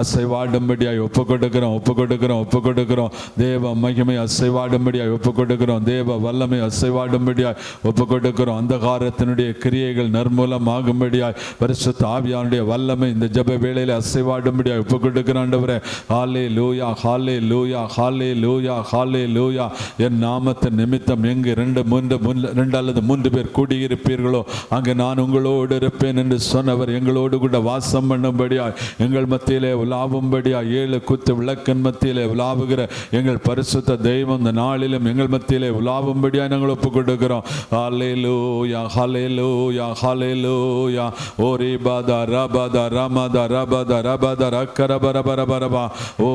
அசைவாடும்படியாய் ஒப்பு கொடுக்கிறோம். தேவ மகிமை அசைவாடும்படியாய் ஒப்பு கொடுக்கிறோம். தேவ வல்லமை அசைவாடும்படியாய் ஒப்பு கொடுக்கிறோம். அந்தகாரத்தினுடைய கிரியைகள் நற்மூலமாகும்படியாய் பரிசுத்த ஆவியானுடைய வல்லமை இந்த ஜெப வேளையில் அசைவாடும்படியாய் ஒப்பு கொடுக்கிறோம். ஆண்டவரே, ஹல்லேலூயா, ஹல்லேலூயா, ஹல்லேலூயா, ஹல்லேலூயா. என் நாமத்தின் நிமித்தம் எங்கு ரெண்டு அல்லது மூன்று பேர் கூடியிருப்பீர்களோ அங்கு நான் உங்களோடு இருப்பேன் என்று சொன்னவர் எங்களோடு கூட வாசம் பண்ணும்படியாய் எங்கள் மத்தியிலே உலாவும்படியா 7 குத்து விளக்கின் மத்தியிலே உலாவுகிற எங்கள் பரிசுத்த தெய்வம் இந்த நாளிலும் எங்கள் மத்தியிலே உலாவும்படியா நாங்கள் ஒப்புக் கொடுக்கிறோம். ஹல்லேலூயா, ஹல்லேலூயா, ஹல்லேலூயா. ஓரி பாதா ரபாதா ரமதா ரபாதா ரபாதா ரக்கரபரபரபரபா. ஓ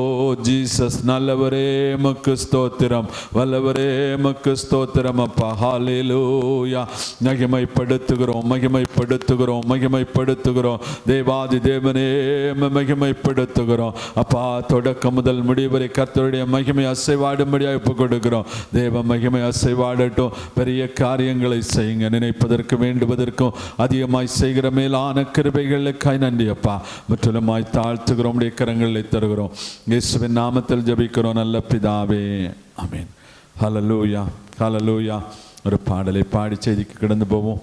ஜீசஸ், நல்லவரே மக்கு ஸ்தோத்திரம், வல்லவரே மக்கு ஸ்தோத்திரம் அப்பா. ஹல்லேலூயா. மகிமைப்படுத்துகிறோம். தேவாதி தேவனே மகிமைப்படுத்துகிறோம் அப்பா. தொடக்கம் முதல் முடிவரை கர்த்தருடைய மகிமை அசைவாடும்படியாக ஒப்புக் கொடுக்கிறோம். தேவ மகிமை அசைவாடட்டும். பெரிய காரியங்களை செய்யுங்க. நினைப்பதற்கு வேண்டுவதற்கும் அதிகமாய் செய்கிற மேலான கிருபைகளுக்காய் நன்றி அப்பா. முற்றிலுமாய் தாழ்த்துகிறோம், உடைய கரங்களை தருகிறோம். இயேசுவின் நாமத்தில் ஜெபிக்கிறோம் நல்ல பிதாவே, ஆமென். ஹல்லேலூயா, ஹல்லேலூயா. ஒரு பாடலை பாடி செய்திக்கு கடந்து போவோம்.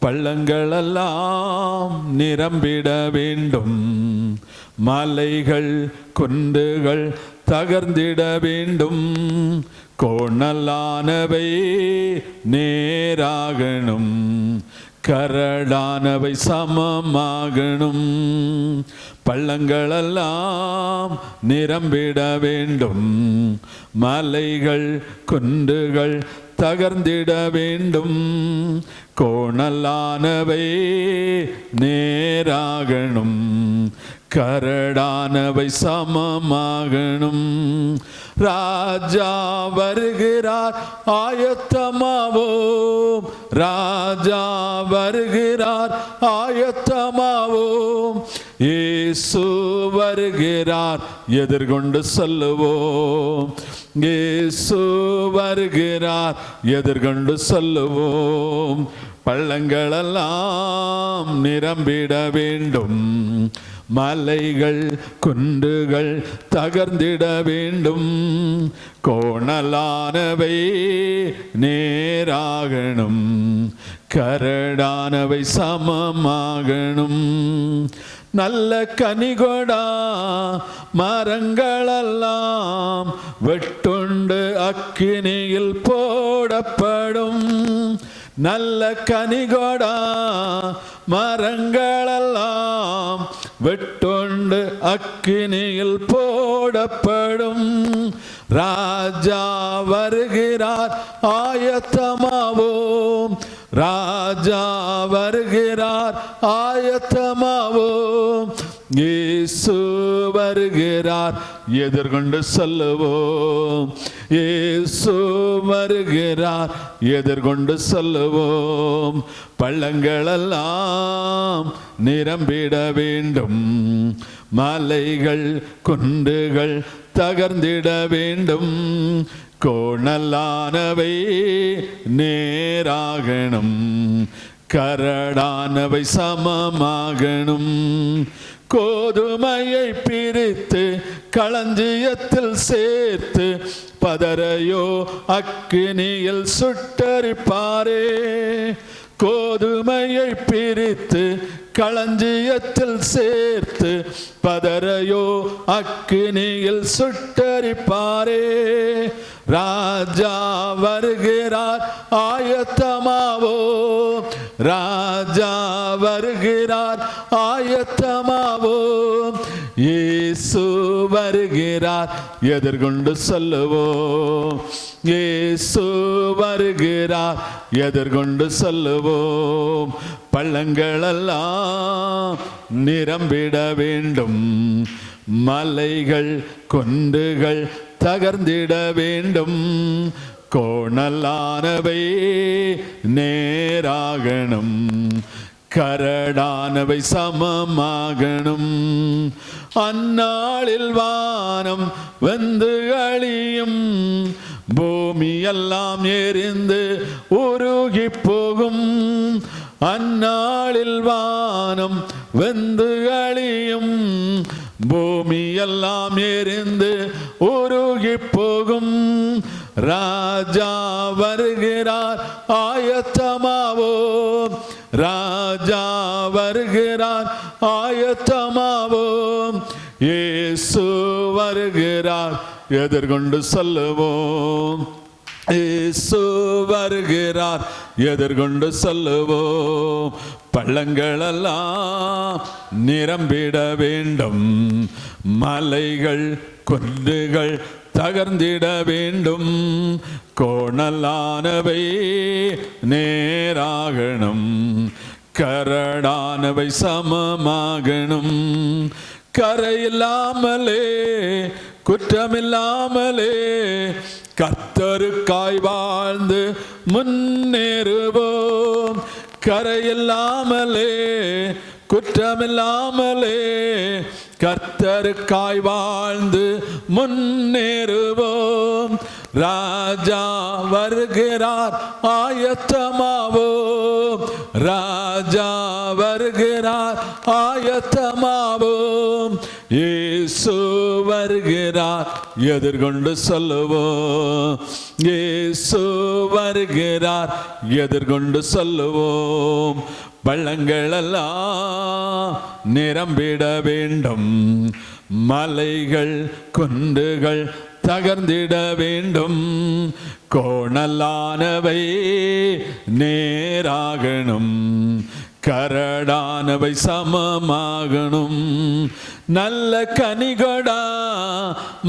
பள்ளங்களெல்லாம் நிரம்பிட வேண்டும், மலைகள் குன்றுகள் தகர்ந்திட வேண்டும், கோணலானவை நேராகணும், கரடானவை சமமாகணும். பள்ளங்களெல்லாம் நிரம்பிட வேண்டும், மலைகள் குன்றுகள் தகர்ந்திட வேண்டும், கோணலானவை நேராகணும், கரடானவை சமமாகணும். ராஜா வருகிறார் ஆயத்தமாவோம், ராஜா வருகிறார் ஆயத்தமாவோம், இயேசு வருகிறார் எதிர்கொண்டு சொல்லுவோம், இயேசு வருகிறார் எதிர்கொண்டு சொல்லுவோம். பள்ளங்களெல்லாம் நிரம்பிட வேண்டும், மலைகள் குன்றுகள் தகர்ந்திட வேண்டும், கோணலானவை நேராகணும், கரடானவை சமமாகணும். நல்ல கனிகொடா மரங்களெல்லாம் வெட்டுண்டு அக்கினியில் போடப்படும், நல்ல கனிகொடா மரங்களெல்லாம் வெட்டுண்டு அக்கினியில் போடப்படும். ராஜா வருகிறார் ஆயத்தமாவோம், ராஜா வருகிறார் ஆயத்தமாவோம், இயேசு வருகிறார் எதிர்கொண்டு சொல்லுவோம், இயேசு வருகிறார் எதிர்கொண்டு சொல்லுவோம். பள்ளங்களெல்லாம் நிரம்பிட வேண்டும், மலைகள் குன்றுகள் தகர்ந்திட வேண்டும், கோணலானவை நேராகணும், கரடானவை சமமாகணும். கோதுமையை பிரித்து களஞ்சியத்தில் சேர்த்து பதரையோ அக்கினியில் சுட்டரிப்பாரே, கோதுமையை பிரித்து களஞ்சியத்தில் சேர்த்து பதரையோ அக்கினியில் சுட்டரிப்பாரே. ராஜா வருகிறார் ஆயத்தமாவோ, ராஜா வருகிறார் ஆயத்தமாவோ, இயேசு வருகிறார் எதிர்கொண்டு சொல்லுவோம், இயேசு வருகிறார் எதிர்கொண்டு சொல்லுவோம். பள்ளங்களெல்லாம் நிரம்பிட வேண்டும், மலைகள் குன்றுகள் தகர்ந்திட வேண்டும், கோணலானவை நேராகணும், கரடானவை சமமாகணும். அந்நாளில் வானம் வெந்து அழியும், பூமியெல்லாம் எரிந்து உருகி போகும். அந்நாளில் வானம் வெந்து அழியும், பூமி எல்லாம் எரிந்து உருகி போகும். ராஜா வருகிறார் ஆயத்தமாவோம், ராஜா வருகிறார் ஆயத்தமாவோம். இயேசு வருகிறார் எதிர்கொண்டு சொல்லுவோம், இயேசு வருகிறார் எதிர்கொண்டு சொல்லுவோம். பள்ளங்களெல்லாம் நிரம்பிட வேண்டும், மலைகள் குன்றுகள் தகர்ந்திட வேண்டும். கோணலானவை நேராகணும், கரடானவை சமமாகணும். கரையில்லாமலே குற்றமில்லாமலே கர்த்தருக்காய் வாழ்ந்து முன்னேறுவோம். கரையில்லாமலே குற்றமில்லாமலே கர்த்தருக்காய் வாழ்ந்து முன்னேறுவோம். ராஜா வருகிறார் ஆயத்தமாவோம், ராஜா வருகிறார் ஆயத்தமாவோம். இயேசு வருகிறார் எதிர்கொண்டு சொல்லுவோம், இயேசு வருகிறார் எதிர்கொண்டு சொல்லுவோம். பள்ளங்களெல்லாம் நிரம்பிட வேண்டும், மலைகள் குன்றுகள் தகர்ந்திட வேண்டும். கோணலானவை நேராகணும், கரடானவை சமமாகணும். நல்ல கனிகொடா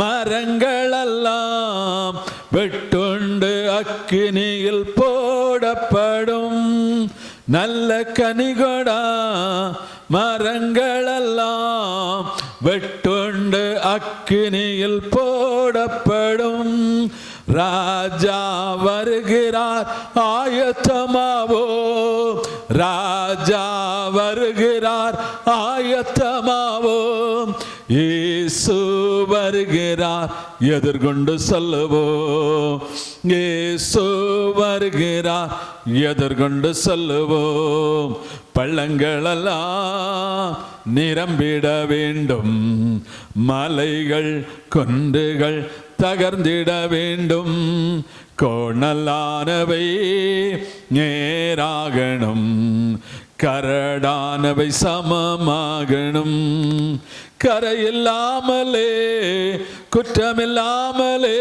மரங்களெல்லாம் வெட்டுண்டு அக்கினியில் போடப்படும். நல்ல கனிகொடா மரங்களெல்லாம் வெட்டுண்டு அக்கினியில் போடப்படும். ராஜா வருகிறார் ஆயத்தமாவோம், ராஜா வருகிறார் ஆயத்தமாவோம். இயேசு வருகிறார் எதிர்கொண்டு சொல்லுவோம், இயேசு வருகிறார் எதிர்கொண்டு சொல்லுவோம். பள்ளங்களெல்லாம் நிரம்பிட வேண்டும், மலைகள் குன்றுகள் தகர்ந்திட வேண்டும். கோணலானவை நேராகணும், கரடானவை சமமாகணும். கரையில்லாமலே குற்றமில்லாமலே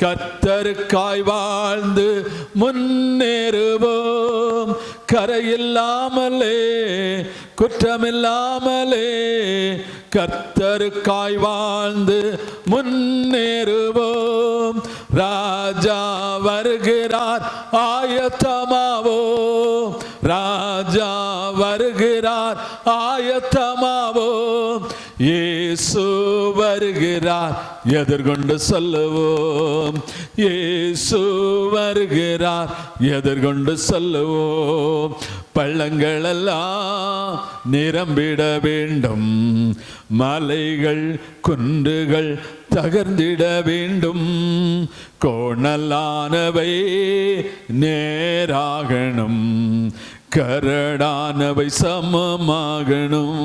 கர்த்தருக்காய் வாழ்ந்து முன்னேறுவோம். கரையில்லாமலே குற்றமில்லாமலே கர்த்தருக்காய் வாழ்ந்து முன்னேறுவோம். ராஜா வருகிறார் ஆயத்தமாவோம், ராஜா வருகிறார் ஆயத்தமாவோம். இயேசு வருகிறார் எதிர்கொண்டு சொல்லுவோம், இயேசு வருகிறார் எதிர்கொண்டு சொல்லுவோம். பள்ளங்களெல்லாம் நிரம்பிட வேண்டும், மலைகள் குன்றுகள் தகர்ந்திட வேண்டும். கோணலானவை நேராகணும், கரடானவை சமமாகணும்.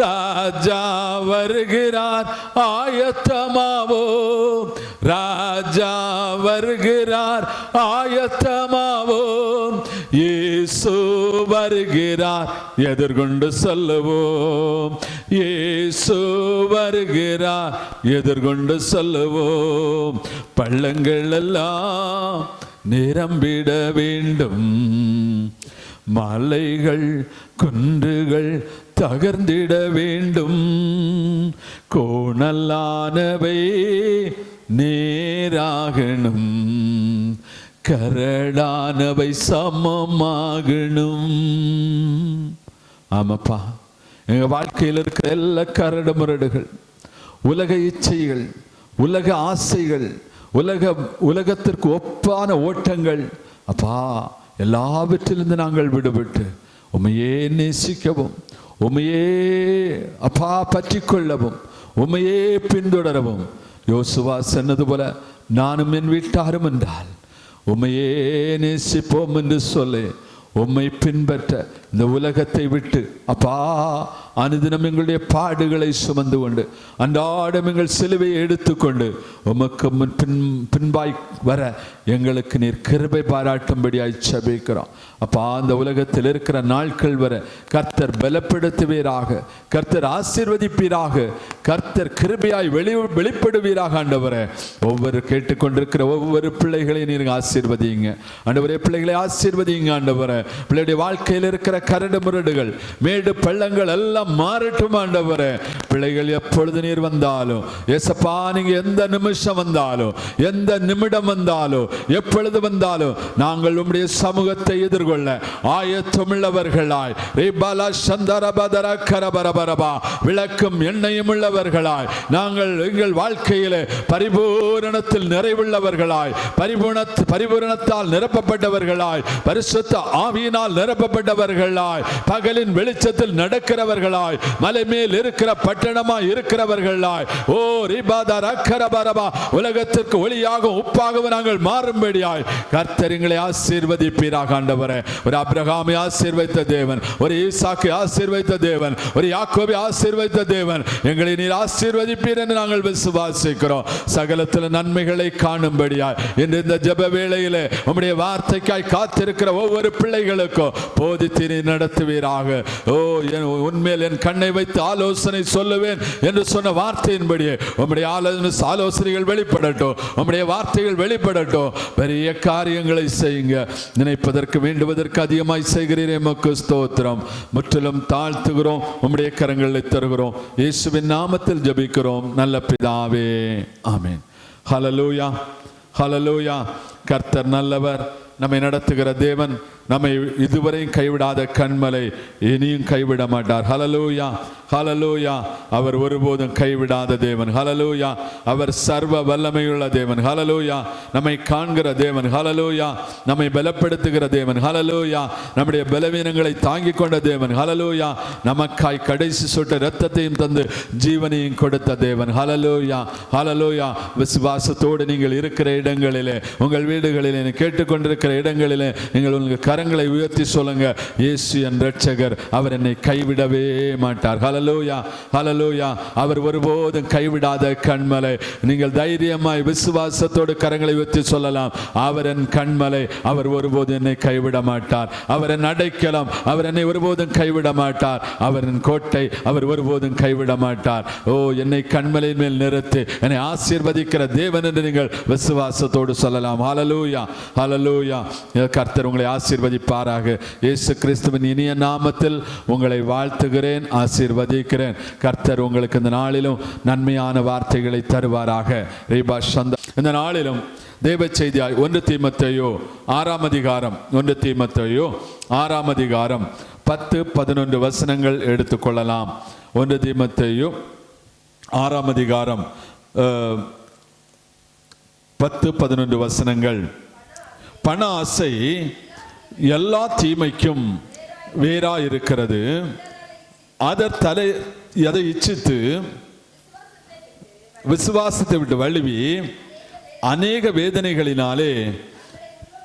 ராஜா வருகிறார் ஆயத்தமாவோம், ராஜா வருகிறார் ஆயத்தமாவோம். இயேசு வருகிறார் எதிர்கொண்டு சொல்லுவோம், இயேசு வருகிறார் எதிர்கொண்டு சொல்லுவோம். பள்ளங்களெல்லாம் நிரம்பிட வேண்டும், மலைகள் குன்றுகள் தகர்ந்திட வேண்டும். கோணலானவை நேராகணும், கரடானவை சமமாகணும். ஆமாப்பா, எங்க வாழ்க்கையில் இருக்கிற எல்லா கரடு முரடுகள், உலக இச்சைகள், உலக ஆசைகள், உலகத்திற்கு ஒப்பான ஓட்டங்கள், அப்பா எல்லாவற்றிலிருந்து நாங்கள் விடுபட்டு உம்மையே நேசிக்கவும், உம்மையே அப்பா பற்றி கொள்ளவும், உம்மையே பின்தொடரவும். யோசுவா சொன்னது போல நானும் என் வீட்டாரும் என்றால் உம்மையே நேசிப்போம் என்று சொல்லி உம்மை பின்பற்ற இந்த உலகத்தை விட்டு அப்பா அனுதினம் எங்களுடைய பாடுகளை சுமந்து கொண்டு அன்றாடம் எங்கள் சிலுவையை எடுத்துக்கொண்டு உமக்கு பின்பாய் வர எங்களுக்கு நீர் கிருபை பாராட்டும்படியாய் ஜெபிக்கிறோம். அப்பா, அந்த உலகத்தில் இருக்கிற நாட்கள் வர கர்த்தர் பலப்படுத்துவீராக, கர்த்தர் ஆசீர்வதிப்பீராக, கர்த்தர் கிருபையாய் வெளிப்படுவீராக. ஆண்டவரே, ஒவ்வொரு கேட்டுக்கொண்டிருக்கிற ஒவ்வொரு பிள்ளைகளையும் நீங்க ஆசீர்வதிங்க ஆண்டவரே. பிள்ளைகளை ஆசீர்வதிங்க ஆண்டவரே. பிள்ளையுடைய வாழ்க்கையில் இருக்கிற கரடு முரடுகள், மேடு பள்ளங்கள் எல்லாம் மாறட்டும் ஆண்டவரே. பிள்ளைகள் எப்பொழுது நீர் வந்தாலும் ஏசப்பா, நீங்க எந்த நிமிஷம் வந்தாலும், எந்த நிமிடம் வந்தாலும், எப்பொழுது வந்தாலும் நாங்கள் உம்முடைய சமூகத்தை எதிர்கொள்ள ஆயத்தமுள்ளவர்களாய், விளக்கும் எண்ணெயும் உள்ளவர்களாய், நாங்கள் எங்கள் வாழ்க்கையிலே பரிபூரணத்தில் நிறைவுள்ளவர்களாய், பரிபூரணத்தால் நிரப்பப்பட்டவர்களாய், பரிசுத்த ஆவியினால் நிரப்பப்பட்டவர்களாய், பகலின் வெளிச்சத்தில் நடக்கிறவர்களாய், மலை மேல் இருக்கிற பட்டணமாய் இருக்கிறவர்களாய், ஓ ரிபாதா ரக்கரபரபா, உலகத்திற்கு ஒளியாக உப்பாக நாங்கள் மாறும்படியாய் கர்த்தர் எங்களை ஆசீர்வதிப்பீராக. ஆண்டவரே, ஒரு ஆபிரகாமை ஆசீர்வதித்த தேவன், ஒரு ஈசாக்கை ஆசீர்வதித்த தேவன், ஒரு யாக்கோபை ஆசீர்வதித்த தேவன், எங்களை நீர் ஆசீர்வதிப்பீர் என்று நாங்கள் விசுவாசிக்கிறோம். சகலத்தில் நன்மைகளை காணும்படியாய் இன்று இந்த ஜெப வேளையிலே உம்முடைய வார்த்தைக்காய் காத்திருக்கிற ஒவ்வொரு பிள்ளைகளுக்கும் போதித்து நீர் நடத்துவீராக. ஓ, உன்மேல் என் கண்ணை வைத்து ஆலோசனை சொல்லுவேன் என்று சொன்ன வார்த்தையின்படியே உம்முடைய ஆலோசனைகள் வெளிப்படட்டும், உம்முடைய வார்த்தைகள் வெளிப்படட்டும். பெரிய காரியங்களை செய்யுங்க. நினைப்பதற்கு வேண்டுவதற்கு அதிகமாய் செய்கிறீரே, உமக்கு ஸ்தோத்திரம். முற்றிலும் தாழ்த்துகிறோம், உம்முடைய கரங்களில் தருகிறோம். இயேசுவின் நாமத்தில் ஜெபிக்கிறோம் நல்ல பிதாவே, ஆமென். ஹல்லேலூயா, ஹல்லேலூயா. கர்த்தர் நல்லவர், நம்மை நடத்துகிற தேவன், நம்மை இதுவரையும் கைவிடாத கண்மலை இனியும் கைவிட மாட்டார். ஹல்லேலூயா, ஹல்லேலூயா. அவர் ஒருபோதும் கைவிடாத தேவன். ஹல்லேலூயா. அவர் சர்வ வல்லமையுள்ள தேவன். ஹல்லேலூயா. நம்மை காண்கிற தேவன். ஹல்லேலூயா. நம்மை பலப்படுத்துகிற தேவன். ஹல்லேலூயா. நம்முடைய பலவீனங்களை தாங்கிக் கொண்ட தேவன். ஹல்லேலூயா. நமக்காய் கடைசி சொட்டு இரத்தத்தையும் தந்து ஜீவனையும் கொடுத்த தேவன். ஹல்லேலூயா, ஹல்லேலூயா. விசுவாசத்தோடு நீங்கள் இருக்கிற இடங்களிலே, உங்கள் வீடுகளிலே, கேட்டுக்கொண்டிருக்கிற இடங்களிலே நீங்கள் உங்கள் கரங்களை உயர்த்தி சொல்லுங்க, இயேசு என் இரட்சகர், அவர் என்னை கைவிடவே மாட்டார். ஹல்லேலூயா, ஹல்லேலூயா. அவர் ஒருபோதும் கைவிடாத கண்மலை. நீங்கள் தைரியமாய் விசுவாசத்தோடு கரங்களை உயர்த்தி சொல்லலாம், அவர் என் கண்மலை, அவர் ஒருபோதும் என்னை கைவிட மாட்டார். அவர் என் அடைக்கலம், அவர் என்னை ஒருபோதும் கைவிட மாட்டார். அவர் என் கோட்டை, அவர் ஒருபோதும் கைவிட மாட்டார். ஓ, என்னை கண்மலையின் மேல் நிறுத்தி என்னை ஆசீர்வதிக்கிற தேவன் என்று நீங்கள் விசுவாசத்தோடு சொல்லலாம். ஹல்லேலூயா, ஹல்லேலூயா. கர்த்தர் உங்களை ஆசீர்வதிப்பாராக. இயேசு கிறிஸ்துவின் இனிய நாமத்தில் உங்களை வாழ்த்துகிறேன், ஆசீர்வதிக்கிறேன். கர்த்தர் உங்களுக்கு இந்த நாளிலும் நன்மையான வார்த்தைகளை தருவாராக. இந்த நாளிலும் தேவ செய்தியாய் 1 தீமோத்தேயு 6ஆம் அதிகாரம் 1 தீமோத்தேயு 6ஆம் அதிகாரம் 10-11 வசனங்கள் எடுத்துக்கொள்ளலாம். 1 தீமோத்தேயு 6ஆம் அதிகாரம் 10-11 வசனங்கள். பண ஆசை எல்லா தீமைக்கும் வேறாயிருக்கிறது. அதை இச்சித்து விசுவாசத்தை விட்டு வழுவி அநேக வேதனைகளினாலே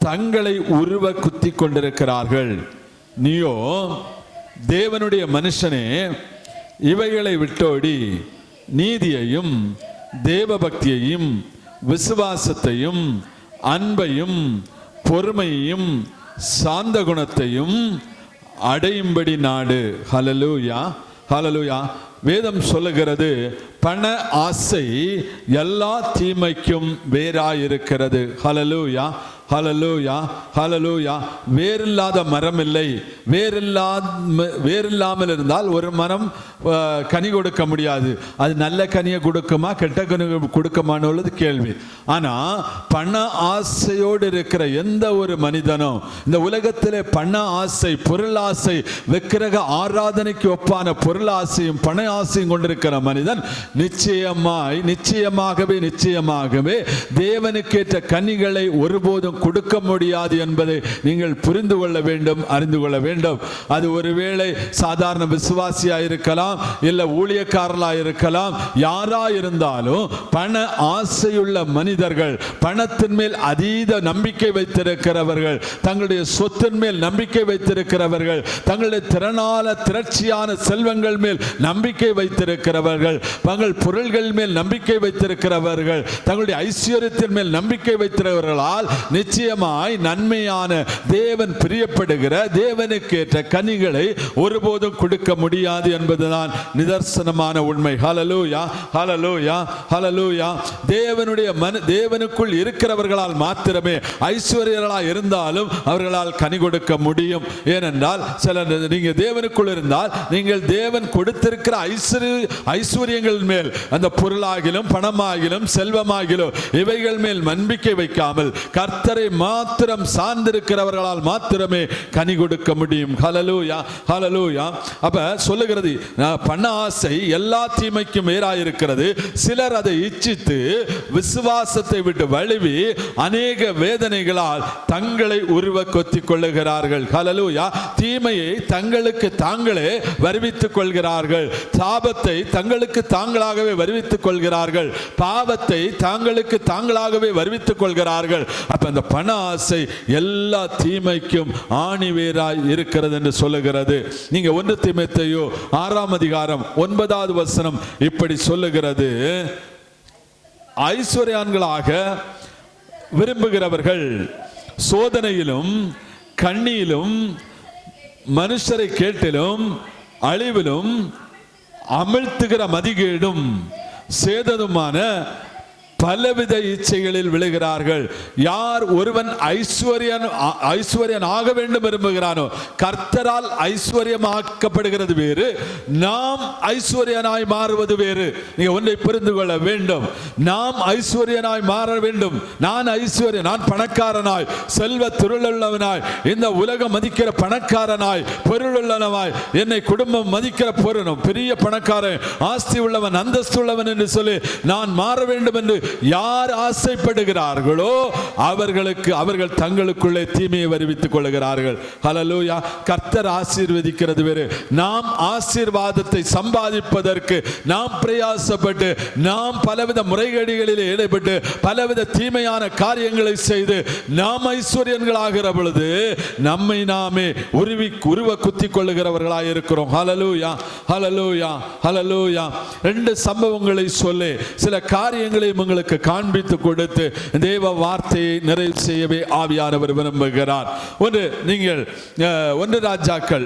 தங்களை உருவ குத்தி கொண்டிருக்கிறார்கள். நீயோ தேவனுடைய மனுஷனே, இவைகளை விட்டோடி நீதியையும் தேவ பக்தியையும் விசுவாசத்தையும் அன்பையும் பொறுமையையும் சாந்த குணத்தையும் அடையும்படி நாடு. ஹல்லேலூயா, ஹல்லேலூயா. வேதம் சொல்லுகிறது, பண ஆசை எல்லா தீமைக்கும் வேறாயிருக்கிறது. ஹல்லேலூயா, ஹல்லேலூயா, ஹல்லேலூயா. வேறில்லாத மரம் இல்லை. வேறில்லாமல் இருந்தால் ஒரு மரம் கனி கொடுக்க முடியாது. அது நல்ல கனியை கொடுக்குமா, கெட்ட கனி கொடுக்குமான்னு உள்ளது கேள்வி. ஆனால் பண ஆசையோடு இருக்கிற எந்த ஒரு மனிதனும், இந்த உலகத்திலே பண ஆசை, பொருள் ஆசை, விக்கிரக ஆராதனைக்கு ஒப்பான பொருள் ஆசையும் பண ஆசையும் கொண்டிருக்கிற மனிதன் நிச்சயமாகவே தேவனுக்கேற்ற கனிகளை ஒருபோதும் கொடுக்க முடியாது என்பதை நீங்கள் புரிந்து கொள்ள வேண்டும், அறிந்து கொள்ள வேண்டும். அது ஒருவேளை சாதாரண விசுவாசியா இருக்கலாம், இல்ல ஊழியக்காரலா இருக்கலாம், யாரா இருந்தாலும் பண ஆசையுள்ள மனிதன் மனிதர்கள், பணத்தின் மேல் அதீத நம்பிக்கை வைத்திருக்கிறவர்கள், தங்களுடைய சொத்தின் மேல் நம்பிக்கை வைத்திருக்கிறவர்கள், தங்களுடைய திரட்சியான செல்வங்கள் மேல் நம்பிக்கை வைத்திருக்கிறவர்கள், தங்கள் பொருள்கள் மேல் நம்பிக்கை வைத்திருக்கிறவர்கள், தங்களுடைய ஐஸ்வர்யத்தின் மேல் நம்பிக்கை வைத்திருக்கிறவர்களால் நிச்சயமாய் நன்மையான தேவன் பிரியப்படுகிற தேவனுக்கு ஏற்ற கனிகளை ஒருபோதும் கொடுக்க முடியாது என்பதுதான் நிதர்சனமான உண்மை. ஹல்லேலூயா, ஹல்லேலூயா, ஹல்லேலூயா. தேவனுக்குள் இருக்கிறவர்களால் மாத்திரமே ஐஸ்வர்யர்களால் இருந்தாலும் அவர்களால் கனி கொடுக்க முடியும். ஏனென்றால் நீங்க தேவனுக்குள் இருந்தால் நீங்கள் தேவன் கொடுத்திருக்கிற ஐஸ்வர்யங்கள் மேல், அந்த பொருளாகிலும் பணமாகிலும் செல்வமாகிலும் இவைகள் மேல் நம்பிக்கை வைக்காமல் கர்த்தரை மாத்திரம் சார்ந்திருக்கிறவர்களால் மாத்திரமே கனி கொடுக்க முடியும். ஹல்லேலூயா, ஹல்லேலூயா. அப்ப சொல்லுகிறது, பண ஆசை எல்லா தீமைக்கும் வேறாயிருக்கிறது. சிலர் அதை இச்சித்து விசுவாசத்தை விட்டு வழுவி அநேக வேதனைகளால் தங்களை உருவ கொத்திக் கொள்ளுகிறார்கள். ஹல்லேலூயா. தீமையை தங்களுக்கு தாங்களே வருவித்துக் கொள்கிறார்கள். சாபத்தை தங்களுக்கு தாங்களாகவே வருவித்துக் கொள்கிறார்கள். பாவத்தை தாங்களுக்கு தாங்களாகவே வருவித்துக் கொள்கிறார்கள். அப்ப அந்த பண ஆசை எல்லா தீமைக்கும் ஆணிவேராய் இருக்கிறது என்று சொல்லுகிறது. நீங்க 1 தீமோத்தேயு 6ஆம் அதிகாரம் 9வது வசனம் இப்படி சொல்லுகிறது, ஐஸ்வர்யான்களாக விரும்புகிறவர்கள் சோதனையிலும் கண்ணியிலும் மனுஷரை கேட்டிலும் அழிவிலும் அமிழ்த்துகிற மதிகேடும் சேததுமான பலவித இச்சைகளில் விழுகிறார்கள். யார் ஒருவன் ஐஸ்வர்யன் ஆக வேண்டும் விரும்புகிறானோ, கர்த்தரால் ஐஸ்வர்யமாக்கப்படுகிறது வேறு, நாம் ஐஸ்வர்யனாய் மாறுவது வேறு. நீங்க ஒன்றை புரிந்து கொள்ள வேண்டும், நாம் ஐஸ்வர்யனாய் மாற வேண்டும். நான் பணக்காரனாய் செல்வ திருளுள்ளவனாய், இந்த உலகம் மதிக்கிற பணக்காரனாய் பொருளுள்ளவனாய், என்னை குடும்பம் மதிக்கிற பொருளும் பெரிய பணக்காரன், ஆஸ்தி உள்ளவன், அந்தஸ்து உள்ளவன் என்று சொல்லி நான் மாற வேண்டும் என்று யார் ஆசைப்படுகிறார்களோ அவர்கள் தங்களுக்குள்ளே தீமையை வருவித்துக் கொள்கிறார்கள். ஹல்லேலூயா. கர்த்தர் ஆசீர்வதிக்கிறது வேறு, நாம் ஆசீர்வாதத்தை சம்பாதிப்பதற்கு நாம் பிரயாசப்பட்டு, நாம் பலவித முறைகேடுகளில் ஈடுபட்டு பலவித தீமையான காரியங்களை செய்து நாம் ஐஸ்வர்யன்களாகிற பொழுது நம்மை நாமே உருவ குத்திக் கொள்ளுகிறவர்களாக இருக்கிறோம். ஹல்லேலூயா, ஹல்லேலூயா, ஹல்லேலூயா. 2 சம்பவங்களை சொல்லி சில காரியங்களை உங்களுக்கு காண்பித்து கொடுத்து தேவ வார்த்தையை நிறைவு செய்யவே ஆவியானவர் விரும்புகிறார். நீங்கள் 1 ராஜாக்கள்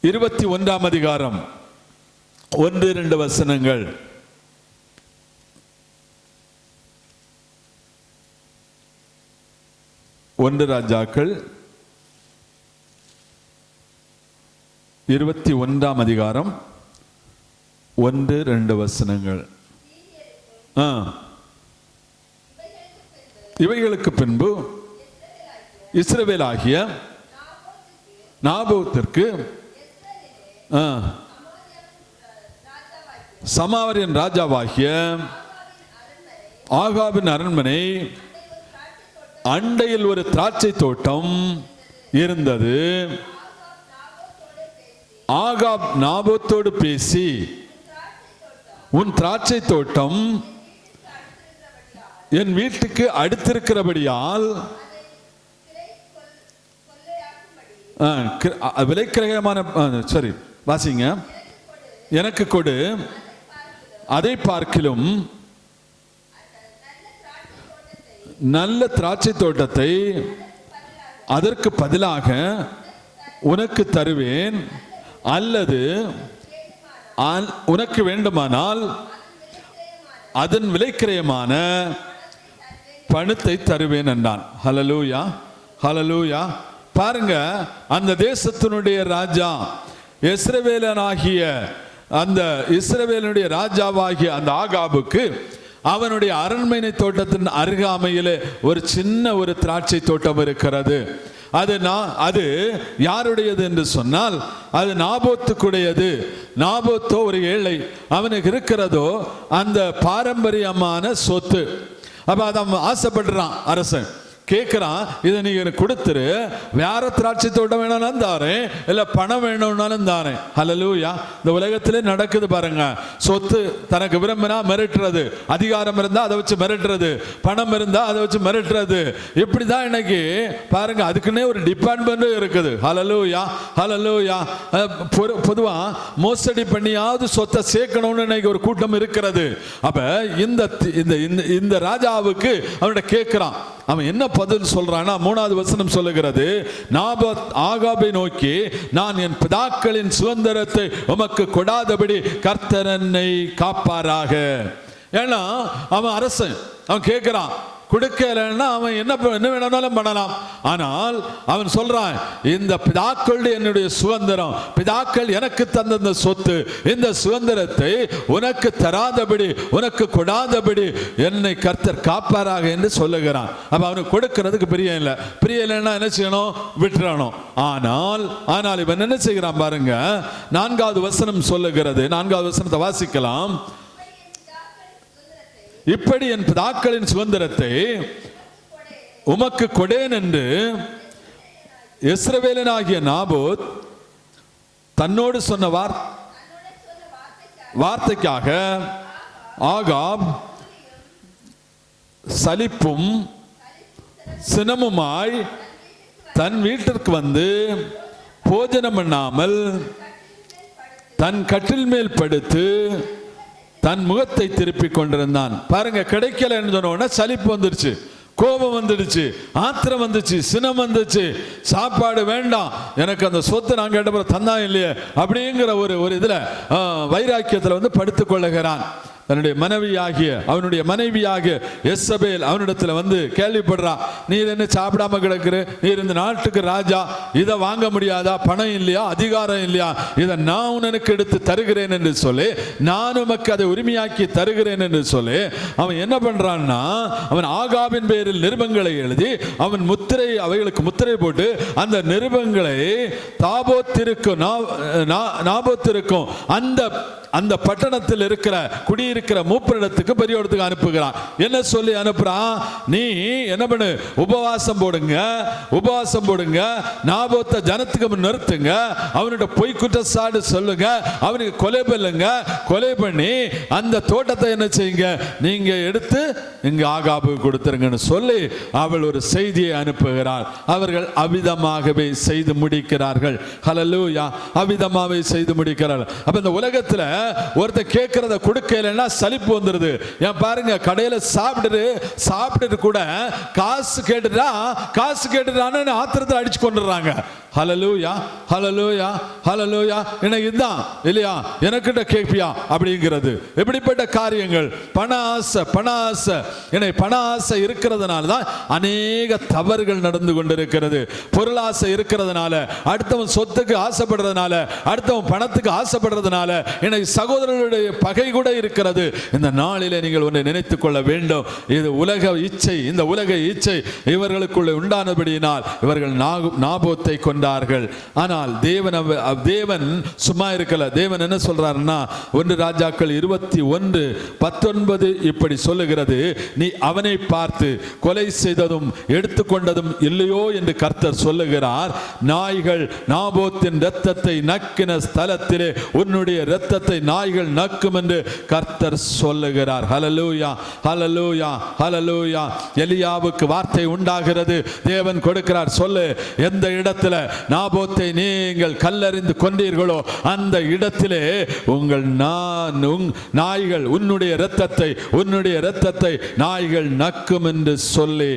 21ஆம் அதிகாரம் 1-2 வசனங்கள். 1 ராஜாக்கள் 21ஆம் அதிகாரம் 1-2 வசனங்கள். இவைகளுக்கு பின்பு இஸ்ரவேலாகிய நாபோத்திற்கு சமாரியன் ராஜாவாகிய ஆகாபின் அரண்மனை அண்டையில் ஒரு திராட்சை தோட்டம் இருந்தது. ஆகாப் நாபோத்தோடு பேசி, உன் திராட்சை தோட்டம் என் வீட்டுக்கு அடுத்திருக்கிறபடியால் விலைக்கிரயமான வாசிங்க, எனக்கு கொடு, அதை பார்க்கிலும் நல்ல திராட்சை தோட்டத்தை அதற்கு பதிலாக உனக்கு தருவேன், அல்லது உனக்கு வேண்டுமானால் அதன் விலைக்கிரயமான பணத்தை தருவேன் என்றான். ஹல்லேலூயா, ஹல்லேலூயா. பாருங்க, அந்த தேசத்தினுடைய ராஜா இஸ்ரவேலனாகிய அந்த இஸ்ரவேலுடைய ராஜாவாகிய அந்த ஆகாபுக்கு அவனுடைய அரண்மனை தோட்டத்தின் அருகாமையிலே ஒரு சின்ன ஒரு திராட்சை தோட்டம் இருக்கிறது. அது யாருடையது என்று சொன்னால் அது நாபோத்துக்குடையது. நாபோத்தோ ஒரு ஏழை, அவனுக்கு இருக்கிறதோ அந்த பாரம்பரியமான சொத்து. அப்ப அதை ஆசைப்படுறான் அரசன். கேட்கிறான், இதை நீ எனக்கு கொடுத்துரு, வேற திராட்சை தோட்டம் வேணும்னாலும் தாரேன், இல்லை பணம் வேணும்னாலும் தாரேன். ஹல்லேலூயா. இந்த உலகத்திலே நடக்குது பாருங்க. சொத்து தனக்கு விரும்பினா மிரட்டுறது, அதிகாரம் இருந்தா அதை வச்சு மிரட்டுறது, பணம் இருந்தா அதை வச்சு மிரட்டுறது. இப்படிதான் இன்னைக்கு பாருங்க, அதுக்குன்னே ஒரு டிபார்ட்மெண்ட் இருக்குது. ஹல்லேலூயா, ஹல்லேலூயா. பொதுவா மோசடி பண்ணியாவது சொத்தை சேர்க்கணும்னு இன்னைக்கு ஒரு கூட்டம் இருக்கிறது. அப்ப இந்த ராஜாவுக்கு அவன்கிட்ட கேட்கிறான். அவன் என்ன பதில் சொல்றான்னா, 3வது வசனம் சொல்லுகிறது, நாபோத் ஆகாபை நோக்கி, நான் என் பிதாக்களின் சுதந்திரத்தை உமக்கு கொடாதபடி கர்த்தர் என்னை காப்பாராக. ஏன்னா அவன் அரசன், அவன் கேட்கிறான், கொடுக்கலன்னா அவன் என்ன வேணாலும் பண்ணலாம். ஆனால் அவன் சொல்றான், இந்த பிதாக்களுடைய என்னுடைய சுதந்திரம், பிதாக்கள் எனக்கு தந்த இந்த சொத்து, இந்த சுதந்திரத்தை உனக்கு தராதபடி, உனக்கு கொடாதபடி என்னை கர்த்தர் காப்பாராக என்று சொல்லுகிறான். அப்ப அவனுக்கு கொடுக்கிறதுக்கு பிரியலைன்னா என்ன செய்யணும்? விட்டுறணும். ஆனால் இவன் என்ன செய்கிறான் பாருங்க. 4வது வசனம் சொல்லுகிறது, 4வது வசனத்தை வாசிக்கலாம். இப்படி என் பிதாக்களின் சுதந்திரத்தை உமக்கு கொடேன் என்று இஸ்ரவேலனாகிய நாபோத் தன்னோடு சொன்ன வார்த்தைக்காக ஆகாப் சலிப்பும் சினமுமாய் தன் வீட்டிற்கு வந்து போஜனம் பண்ணாமல் தன் கட்டில் மேல் படுத்து தன் முகத்தை திருப்பி கொண்டிருந்தான். பாருங்க, கிடைக்கல சொன்ன சலிப்பு வந்துருச்சு, கோபம் வந்துடுச்சு, ஆத்திரம் வந்துச்சு, சினம் வந்துச்சு. சாப்பாடு வேண்டாம், எனக்கு அந்த சொத்து நான் கேட்ட தந்தா இல்லையே அப்படிங்கிற ஒரு இதுல வைராக்கியத்துல வந்து படுத்துக் கொள்ளுகிறான். தன்னுடைய அவனுடைய மனைவியாகிய எசபேல் அவனிடத்துல வந்து கேள்விப்படுறான், நீர் என்ன சாப்பிடாம கிடக்குற, நீர் இந்த நாட்டுக்கு ராஜா, இதை வாங்க முடியாதா? பணம் இல்லையா, அதிகாரம் இல்லையா? இதை நான் உனக்கு எடுத்து தருகிறேன் என்று சொல்லி, நான் உமக்கு அதை உரிமையாக்கி தருகிறேன் என்று சொல்லி அவன் என்ன பண்றான்னா, அவன் ஆகாபின் பேரில் நிருபங்களை எழுதி அவன் அவைகளுக்கு முத்திரை போட்டு அந்த நிருபங்களை நாபோத்திற்கும் அந்த பட்டணத்தில் இருக்கிற குடியிருக்கிற மூப்பரிடத்துக்கு பெரியவர்களுக்கு அனுப்புகிறான். என்ன சொல்லி அனுப்புறான்? நீ என்ன பண்ணு, உபவாசம் போடுங்க, நாபோத்தை ஜனத்துக்கு நிறுத்துங்க, அவனுடைய பொய் குற்றச்சாட்டு சொல்லுங்க, அவனுக்கு கொலை பண்ணி அந்த தோட்டத்தை என்ன செய்யுங்க, நீங்க எடுத்து இங்க ஆகாபுக்கு கொடுத்துருங்கன்னு சொல்லி அவள் ஒரு செய்தியை அனுப்புகிறாள். அவர்கள் அவிதமாகவே செய்து முடிக்கிறார்கள். ஹல்லேலூயா, அவிதமாகவே செய்து முடிக்கிறார்கள். அப்ப இந்த உலகத்துல ஒருத்தர் கேட்கறத கொடுக்கலன்னா சலிப்பு வந்துருது. ஏன் பாருங்க, கடையில சாப்பிட்டுட்டு கூட காசு கேட்டுட்டான்னு ஆத்திரத்தை அடிச்சு கொண்டுறாங்க. ஹல்லேலூயா, ஹல்லேலூயா, ஹல்லேலூயா. எனக்கு இதுதான் இல்லையா, எனக்கிட்ட கேட்பியா அப்படிங்கிறது. எப்படிப்பட்ட காரியங்கள், பண ஆசை. எனக்கு பண ஆசை இருக்கிறதுனால தான் அநேக தவறுகள் நடந்து கொண்டிருக்கிறது. பொருளாசை இருக்கிறதுனால, அடுத்தவன் சொத்துக்கு ஆசைப்படுறதுனால, அடுத்தவன் பணத்துக்கு ஆசைப்படுறதுனால எனக்கு சகோதரர்களுடைய பகை கூட இருக்கிறது. இந்த நாளிலே நீங்கள் ஒன்றை நினைத்துக் கொள்ள வேண்டும். இது உலக இச்சை. இந்த உலக இச்சை இவர்களுக்குள்ள உண்டானபடியினால் இவர்கள் நாபோத்தை கொண்டார்கள். ஆனால் தேவன் சும்மா இருக்கல. தேவன் என்ன சொல்றாருன்னா, 1 ராஜாக்கள் 21:19 இப்படி சொல்லுகிறது, நீ அவனை பார்த்து கொலை செய்ததும் எடுத்துக்கொண்டதும் இல்லையோ என்று கர்த்தர் சொல்லுகிறார். நாய்கள் நாபோத்தின் இரத்தத்தை நக்கின ஸ்தலத்திலே உன்னுடைய இரத்தத்தை நாய்கள் நக்கும் என்று கர்த்தர் சொல்லுகிறார். ஹல்லேலூயா, ஹல்லேலூயா, ஹல்லேலூயா. எலியாவுக்கு வார்த்தை உண்டாகிறது. தேவன் கொடுக்கிறார், சொல்லு, எந்த இடத்துல நாபோத்தை நீங்கள் கல்லறிந்து கொண்டீர்களோ அந்த இடத்திலே உங்கள் நாய்கள் உன்னுடைய இரத்தத்தை நாய்கள் நக்கும் என்று சொல்லி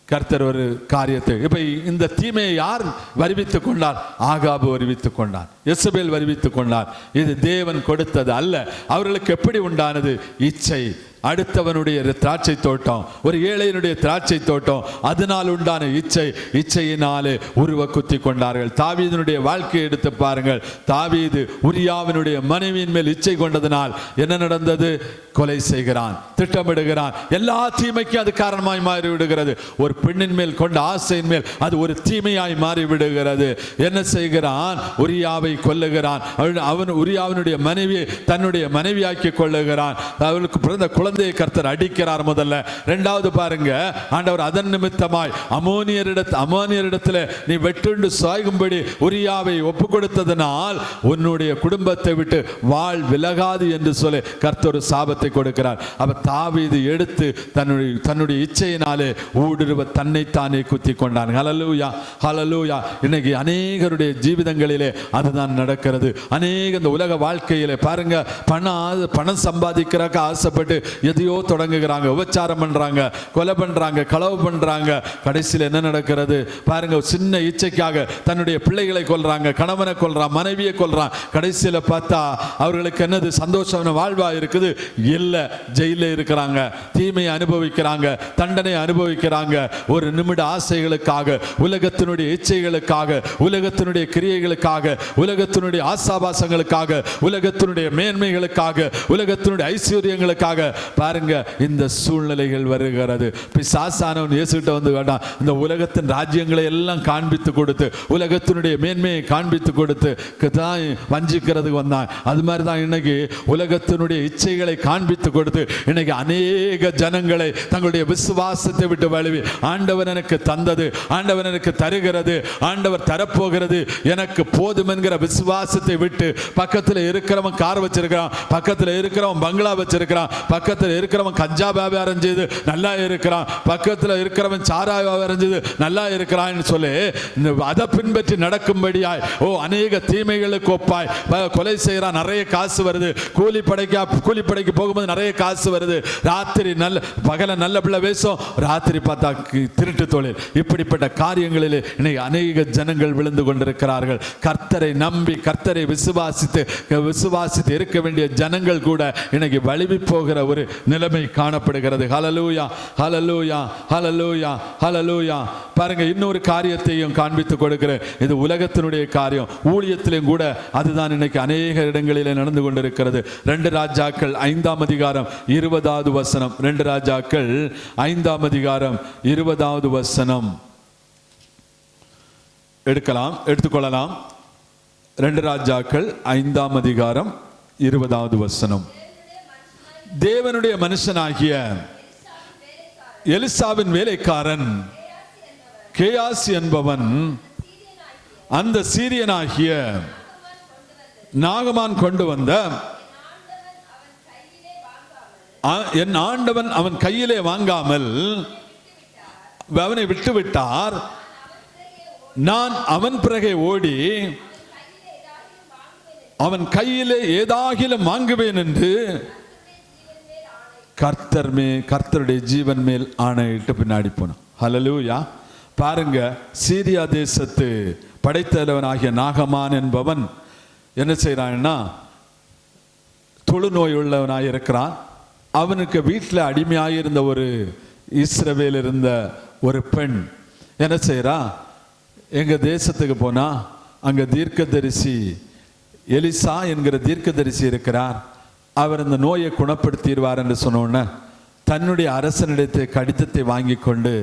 கர்த்தர் ஒரு காரியத்தை. இப்ப இந்த தீமையை யார் வருவித்துக் கொண்டார்? ஆகாபு வருவித்துக் கொண்டார், எசபேல் வருவித்துக் கொண்டார். இது தேவன் கொடுத்தது அல்ல. அவர்களுக்கு எப்படி உண்டானது? இச்சை. அடுத்தவனுடைய திராட்சை தோட்டம், ஒரு ஏழையினுடைய திராட்சை தோட்டம், அதனால் உண்டான இச்சையினாலே உருவ குத்தி கொண்டார்கள். தாவீதினுடைய வாழ்க்கையை எடுத்து பாருங்கள். தாவீது உரியாவினுடைய மனைவியின் மேல் இச்சை கொண்டதனால் என்ன நடந்தது? கொலை செய்கிறான், திட்டமிடுகிறான். எல்லா தீமைக்கும் அது காரணமாய் மாறிவிடுகிறது. ஒரு பெண்ணின் மேல் கொண்ட ஆசையின் மேல் அது ஒரு தீமையாய் மாறிவிடுகிறது. என்ன செய்கிறான்? உரியாவை கொல்லுகிறான். அவன் உரியாவினுடைய மனைவியை தன்னுடைய மனைவியாக்கி கொள்ளுகிறான். அவளுக்கு பிறந்த குழந்தை குழந்தையை கர்த்தர் அடிக்கிறார் முதல்ல. இரண்டாவது பாருங்க, ஆண்டவர் அதன் நிமித்தமாய் அமோனியரிடத்தில் நீ வெட்டுண்டு சாகும்படி உரியாவை ஒப்பு கொடுத்ததனால் உன்னுடைய குடும்பத்தை விட்டு வாழ் விலகாது என்று சொல்லி கர்த்தர் சாபத்தை கொடுக்கிறார். அப்ப தாவீது எடுத்து தன்னுடைய இச்சையினாலே ஊடுருவ தன்னைத்தானே குத்தி கொண்டான். ஹல்லேலூயா, ஹல்லேலூயா. இன்னைக்கு அநேகருடைய ஜீவிதங்களிலே அதுதான் நடக்கிறது. அநேக இந்த உலக வாழ்க்கையிலே பாருங்க, பணம் சம்பாதிக்கிறக்க ஆசைப்பட்டு எதையோ தொடங்குகிறாங்க, உபச்சாரம் பண்றாங்க, கொலை பண்றாங்க, களவு பண்றாங்க. கடைசியில் என்ன நடக்கிறது பாருங்க, சின்ன இச்சைக்காக தன்னுடைய பிள்ளைகளை கொல்றாங்க, கணவனை கொல்றான், மனைவியை கொல்றான். கடைசியில் பார்த்தா அவர்களுக்கு என்னது சந்தோஷமான வாழ்வா இருக்குது? இல்ல, ஜெயில இருக்கிறாங்க, தீமையை அனுபவிக்கிறாங்க, தண்டனை அனுபவிக்கிறாங்க. ஒரு நிமிட ஆசைகளுக்காக, உலகத்தினுடைய இச்சைகளுக்காக, உலகத்தினுடைய கிரியைகளுக்காக, உலகத்தினுடைய ஆசாபாசங்களுக்காக, உலகத்தினுடைய மேன்மைகளுக்காக, உலகத்தினுடைய ஐஸ்வர்யங்களுக்காக பாருங்க இந்த சூழ்நிலைகள் வருகிறது. பிசாசானவன் இயேசுகிட்ட வந்து கேட்டான், இந்த உலகத்தின் ராஜ்யங்களை எல்லாம் காண்பித்து கொடுத்து, உலகத்தினுடைய மேன்மையை காண்பித்து கொடுத்து தான் வஞ்சிக்கிறதுக்கு வந்தான். அது மாதிரி தான் இன்னைக்கு உலகத்தினுடைய இச்சைகளை காண்பித்து கொடுத்து இன்னைக்கு அநேக ஜனங்களை தங்களுடைய விசுவாசத்தை விட்டு வழுவி, ஆண்டவர் எனக்கு தந்தது, ஆண்டவர் எனக்கு தருகிறது, ஆண்டவர் தரப்போகிறது எனக்கு போதும் என்கிற விசுவாசத்தை விட்டு பக்கத்தில் இருக்கிறவன் கார் வச்சிருக்கிறான், பக்கத்தில் இருக்கிறவன் பங்களா வச்சிருக்கிறான், பக்கத்தில் இருக்கிறவன் கஞ்சா வியாபாரம் செய்து நல்லா இருக்கிறான், பக்கத்தில் இருக்கிறவன் சாராய வியாபாரம் செய்து நல்லா இருக்கிறான்னு சொல்லி அதை பின்பற்றி நடக்கும்படியாய் அநேக தீமைகளுக்கு ஒப்பாய் கொலை செய்யறான். நிறைய காசு வருது, கூலிப்படைக்கு போகும்போது நிறைய காசு வருது. ராத்திரி நல்ல பகல நல்ல பிள்ளை வேஷம், ராத்திரி பார்த்தா திருட்டு தொழில். இப்படிப்பட்ட காரியங்களில் இன்னைக்கு அநேக ஜனங்கள் விழுந்து கொண்டிருக்கிறார்கள். கர்த்தரை நம்பி கர்த்தரை விசுவாசித்து இருக்க வேண்டிய ஜனங்கள் கூட இன்னைக்கு வழுவி போகிற ஒரு நிலைமை காணப்படுகிறது. ஹல்லேலூயா, ஹல்லேலூயா, ஹல்லேலூயா, ஹல்லேலூயா. பாருங்க, இன்னொரு காரியத்தையும் காண்பித்து கொடுக்கிறேன். இது உலகத்தினுடைய காரியம், ஊழியத்திலும் கூட அதுதான் இன்னைக்கு அநேக இடங்களிலே நடந்து கொண்டிருக்கிறது. 2 ராஜாக்கள் 5ஆம் அதிகாரம் 20வது வசனம். 2 ராஜாக்கள் 5ஆம் அதிகாரம் 20வது வசனம் எடுத்துக்கொள்ளலாம். 2 ராஜாக்கள் 5ஆம் அதிகாரம் 20வது வசனம். தேவனுடைய மனுஷனாகிய எலிசாவின் வேலைக்காரன் கேயாசி என்பவன் அந்த சீரியனாகிய நாகமான் கொண்டு வந்த என் ஆண்டவன் அவன் கையிலே வாங்காமல் அவனை விட்டுவிட்டார். நான் அவன் பிறகே ஓடி அவன் கையிலே ஏதாகிலும் வாங்குவேன் என்று கர்த்தருடைய ஜீவன் மேல் ஆணையிட்டு பின்னாடி போனான். ஹல்லேலூயா. பாருங்க, சீரியா தேசத்து படைத்தலைவனாகிய நாகமான் என்பவன் என்ன செய்யறான்னா, தொழுநோய் உள்ளவனாக இருக்கிறான். அவனுக்கு வீட்டில் அடிமையாயிருந்த ஒரு இஸ்ரவேல் இருந்த ஒரு பெண் என்ன செய்யறா, எங்க தேசத்துக்கு போனா அங்க தீர்க்கதரிசி எலிசா என்கிற தீர்க்கதரிசி இருக்கிறார், அவர் இந்த நோயை குணப்படுத்திடுவார் என்று சொன்னோன்னே தன்னுடைய அரசனிடத்தை கடிதத்தை வாங்கி கொண்டு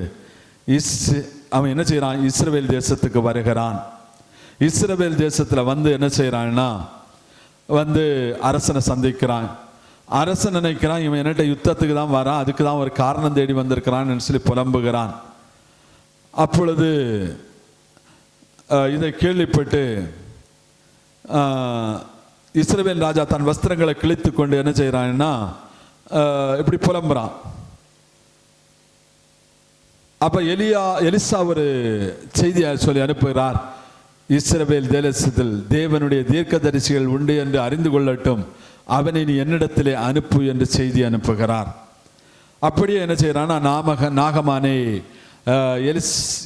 அவன் என்ன செய்யறான், இஸ்ரவேல் தேசத்துக்கு வருகிறான். இஸ்ரவேல் தேசத்தில் வந்து என்ன செய்யறான்னா, வந்து அரசனை சந்திக்கிறான். அரசன் நினைக்கிறான், இவன் என்கிட்ட யுத்தத்துக்கு தான் வரான், அதுக்கு தான் ஒரு காரணம் தேடி வந்திருக்கிறான்னு சொல்லி புலம்புகிறான். அப்பொழுது இதை கேள்விப்பட்டு இஸ்ரவேல் ராஜா தன் வஸ்திரங்களை கிழித்து கொண்டு என்ன செய்யறான்னா இப்படி புலம்புறான். அப்ப எலிசா ஒரு செய்தியை சொல்லி அனுப்புகிறார், இஸ்ரவேல் தேசத்தில் தேவனுடைய தீர்க்கதரிசிகள் உண்டு என்று அறிந்து கொள்ளட்டும், அவனை நீ என்னிடத்திலே அனுப்பு என்று செய்தி அனுப்புகிறார். அப்படியே என்ன செய்யறான்னா நாகமானை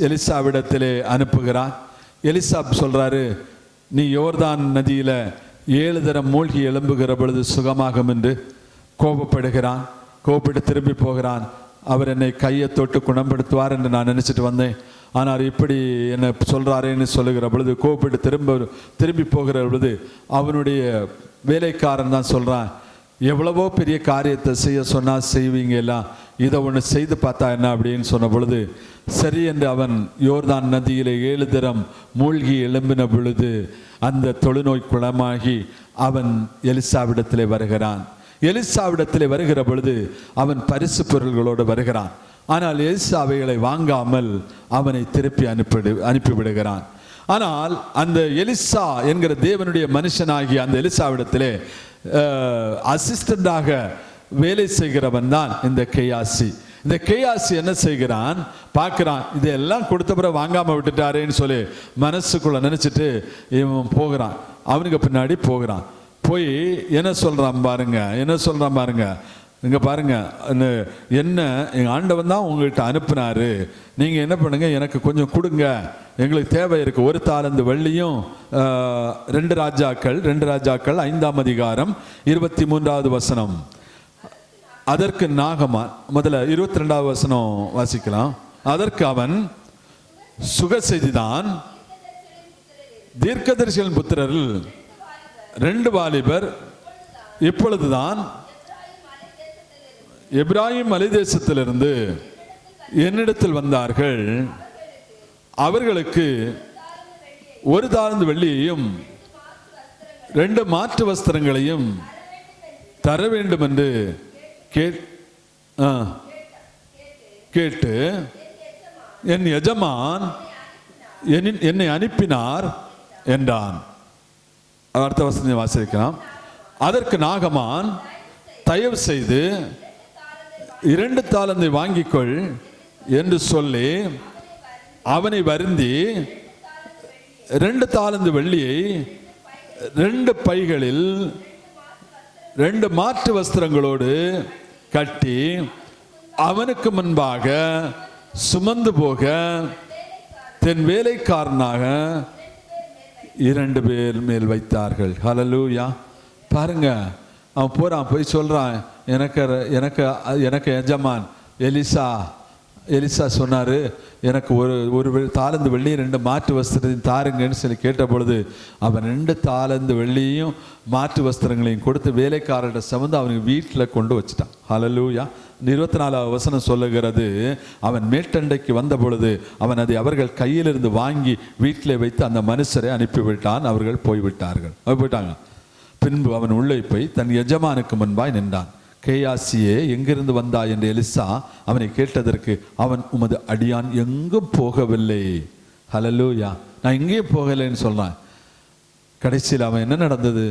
எலிசாவிடத்திலே அனுப்புகிறார். எலிசா சொல்றாரு, நீ யோர்தான் நதியில 7 தரம் மூழ்கி எழும்புகிற பொழுது சுகமாகும் என்று கோபப்படுகிறான். கோபப்பட்டு திரும்பி போகிறான். அவர் என்னை கையை தொட்டு குணப்படுத்துவார் என்று நான் நினைச்சிட்டு வந்தேன், ஆனால் இப்படி என்ன சொல்றாரேன்னு சொல்லுகிற பொழுது கோபப்பட்டு திரும்பி போகிற பொழுது அவனுடைய வேலைக்காரன் தான் சொல்றான், எவ்வளவோ பெரிய காரியத்தை செய்ய சொன்னா செய்வீங்க எல்லாம், இதை ஒன்று செய்து பார்த்தா என்ன அப்படின்னு சொன்ன பொழுது சரி என்று அவன் யோர்தான் நதியிலே 7 தரம் மூழ்கி எழும்பின பொழுது அந்த தொழுநோய் குணமாகி அவன் எலிசாவிடத்திலே வருகிறான். எலிசாவிடத்தில் வருகிற பொழுது அவன் பரிசு பொருள்களோடு வருகிறான். ஆனால் எலிசா அவைகளை வாங்காமல் அவனை திருப்பி அனுப்பிவிடுகிறான். ஆனால் அந்த எலிசா என்கிற தேவனுடைய மனுஷனாகிய அந்த எலிசாவிடத்திலே அசிஸ்டண்டாக வேலை செய்கிறவன் தான் இந்த கேயாசி. இந்த கேயாசி என்ன செய்கிறான், பார்க்குறான், இதெல்லாம் கொடுத்த பிறகு வாங்காமல் விட்டுட்டாரேன்னு சொல்லி மனசுக்குள்ள நினச்சிட்டு இவன் போகிறான். அவனுக்கு பின்னாடி போகிறான். போய் என்ன சொல்கிறான் பாருங்க, இங்கே பாருங்க, என்ன எங்கள் ஆண்டவன் தான் உங்கள்கிட்ட அனுப்புனாரு, நீங்கள் என்ன பண்ணுங்க, எனக்கு கொஞ்சம் கொடுங்க, எங்களுக்கு தேவை இருக்குது. 1 தாலந்து வெள்ளியும் 2 ராஜாக்கள் 5ஆம் அதிகாரம் 23வது வசனம். அதற்கு நாகமான், முதல்ல 22வது வசனம் வாசிக்கலாம். அதற்கு அவன், சுக செய்திதான், தீர்க்கதரிசிகளின் புத்திரரில் 2 வாலிபர் இப்பொழுதுதான் எப்ராயிம் மலைதேசத்திலிருந்து என்னிடத்தில் வந்தார்கள். அவர்களுக்கு 1 தாலந்து வெள்ளியையும் 2 மாற்று வஸ்திரங்களையும் தர வேண்டும் என்று கேட்டு என் எஜமான் என்னை அனுப்பினார் என்றான். அடுத்த வசனத்தை வாசிக்கலாம். அதற்கு நாகமான், தயவு செய்து 2 தாலந்தை வாங்கிக்கொள் என்று சொல்லி அவனை வருந்தி 2 தாலந்து வெள்ளியை 2 பைகளில் 2 மாற்று வஸ்திரங்களோடு கட்டி அவனுக்கு முன்பாக சுமந்து போக தன் வேலைக்காரனாக 2 பேர் மேல் வைத்தார்கள். ஹல்லேலூயா. பாருங்க, அவன் போறான், போய் சொல்றான், எனக்கு எஜமான் எலிசா சொன்னாரு, எனக்கு ஒரு தாலந்து வெள்ளியும் 2 மாற்று வஸ்திரத்தையும் தாருங்கன்னு சொல்லி கேட்ட பொழுது அவன் 2 தாலந்து வெள்ளியும் மாற்று வஸ்திரங்களையும் கொடுத்து வேலைக்காரர்கிட்ட சமந்து அவனுக்கு வீட்டில் கொண்டு வச்சுட்டான். ஹல்லேலூயா. 24வது வசனம் சொல்லுகிறது, அவன் மேட்டண்டைக்கு வந்த பொழுது அவன் அதை அவர்கள் கையிலிருந்து வாங்கி வீட்டிலே வைத்து அந்த மனுஷரை அனுப்பிவிட்டான். அவர்கள் போய்விட்டாங்க. பின்பு அவன் உள்ளே போய் தன் எஜமானுக்கு முன்பாய் நின்றான். கேயாசியே, எங்கிருந்து வந்தாய் என்று எலிசா அவனை கேட்டதற்கு அவன், உமது அடியான் எங்கும் போகவில்லை. ஹல்லேலூயா. நான் எங்கேயும் போகலைன்னு சொல்றான். கடைசியில் அவன் என்ன நடந்தது